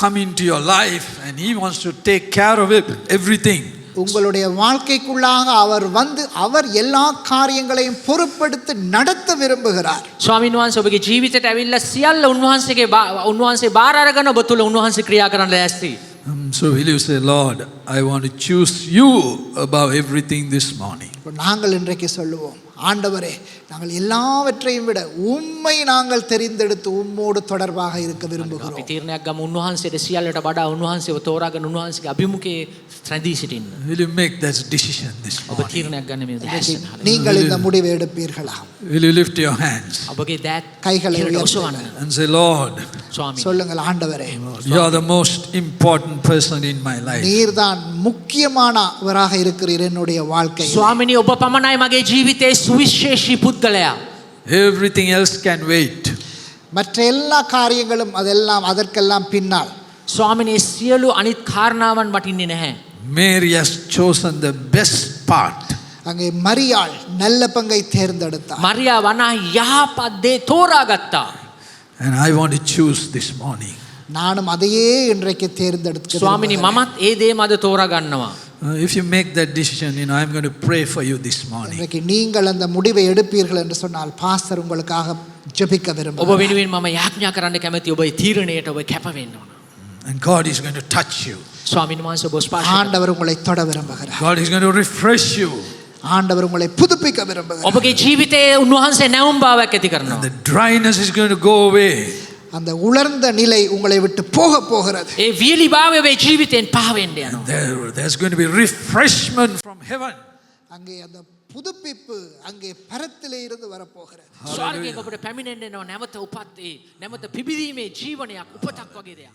A: come into your life and He wants to take care of everything.
B: உங்களுடைய வாழ்க்கைக்குள்ளாக அவர் வந்து அவர் எல்லா காரியங்களையும் பொறுப்பெடுத்து நடத்த விரும்புகிறார்.
C: ස්වාමීන් වහන්සේ ඔබගේ ජීවිතයට ඇවිල්ලා සියල්ල උන්වහන්සේ බාර අරගෙන ඔබ තුල උන්වහන්සේ ක්‍රියා කරන්න ලෑස්ති.
A: So will you say, Lord, I want to choose you above everything this morning.
B: நாங்கள் இன்றைக்கு சொல்லுவோம், ஆண்டவரே நாங்கள் எல்லாவற்றையும் விட உம்மை நாங்கள் தெரிந்தெடுத்து உம்மோடு தொடர்பாக இருக்க விரும்புகிறோம்.
C: අපි තීරණයක් ගමු උන්වහන්සේට සියල්ලට වඩා උන්වහන්සේව තෝරාගෙන උන්වහන්සේගේ අභිමුඛයේ රැඳී සිටින්න.
A: Will you make that decision this
C: ඔබ
A: morning?
C: තීරණයක් ගන්න මේ උදෑසන.
B: நீங்கள் இந்த முடிவை எடுப்பீர்களா?
A: Will you lift your hands
C: ඔබගේ දෑත්
B: கைகளை
C: ඔසවන්න.
A: and say, Lord,
C: ස්වාමීන්
B: சொல்லுங்கள், ஆண்டவரே
A: you are the most important person in my life.
B: நீர்தான் முக்கியமானவராக இருக்கிறீர் என்னுடைய வாழ்க்கையில்.
C: ස්වාමිනී ඔබ පමණයි මගේ ජීවිතයේ සුවිශේෂී පුද්ගලයා.
A: Everything else can wait.
B: மற்ற எல்லா காரியங்களும் அதற்கெல்லாம் பின்னால்.
C: ස්වාමිනී සියලු අනිත් කාරණාවන් වටින්නේ නැහැ.
A: Mary has chosen the best part.
B: அங்கே மரியாள் நல்ல பங்கை தேர்ந்தெடுத்தார்.
C: මරියා වනා යහපත් දේ තෝරාගත්තා.
A: And I want to choose this morning.
B: நானும் அதையே இன்றைக்கு தேர்ந்தெடுக்கிறேன்.
C: ස්වාමිනී මමත් ඒ දේම අද තෝරා ගන්නවා.
A: If you make that decision, you know, I'm going to pray for you this morning.
B: இன்றைக்கு நீங்கள் அந்த முடிவை எடுப்பீர்கள் என்று சொன்னால் பாஸ்டர் உங்களுக்காக ஜெபிக்க
C: ඔබ
B: விரும்புகிறேன்.
C: වෙනුවෙන් මම යාඥා කරන්න කැමති ඔබේ තීරණයට ඔබ කැප වෙන්න ඕන.
A: And God is going to touch you.
C: ස්වාමීන් වහන්සේ ඔබ ස්පර්ශ කරනවා.
B: ஆண்டவர் உங்களை தொட விரும்புகிறார்.
A: God is going to refresh you.
B: ஆண்டவர் உங்களை புதுப்பிக்க விரும்புகிறார்.
C: ඔබගේ ජීවිතයේ උන්වහන්සේ නැවුම් භාවයක් ඇති
A: And
C: කරනවා.
A: the dryness is going to go away.
B: அந்த உலர்ந்த நிலை உங்களை விட்டு போக போகிறது.
C: ඒ වියලිභාවය වේ ජීවිතයෙන් පහවෙන්න යනවා.
A: There's going to be refreshment from heaven.
B: அங்கே அந்த புதுப்பிப்பு அங்கே பரத்திலே இருந்து வரப்போகிறது.
C: ස්වර්ගයෙන් ඔබට පැමිණෙන්න එනවා නැවත උපත් නැවත පිබිදීමේ ජීවනයක් උපතක් වගේ දෙයක්.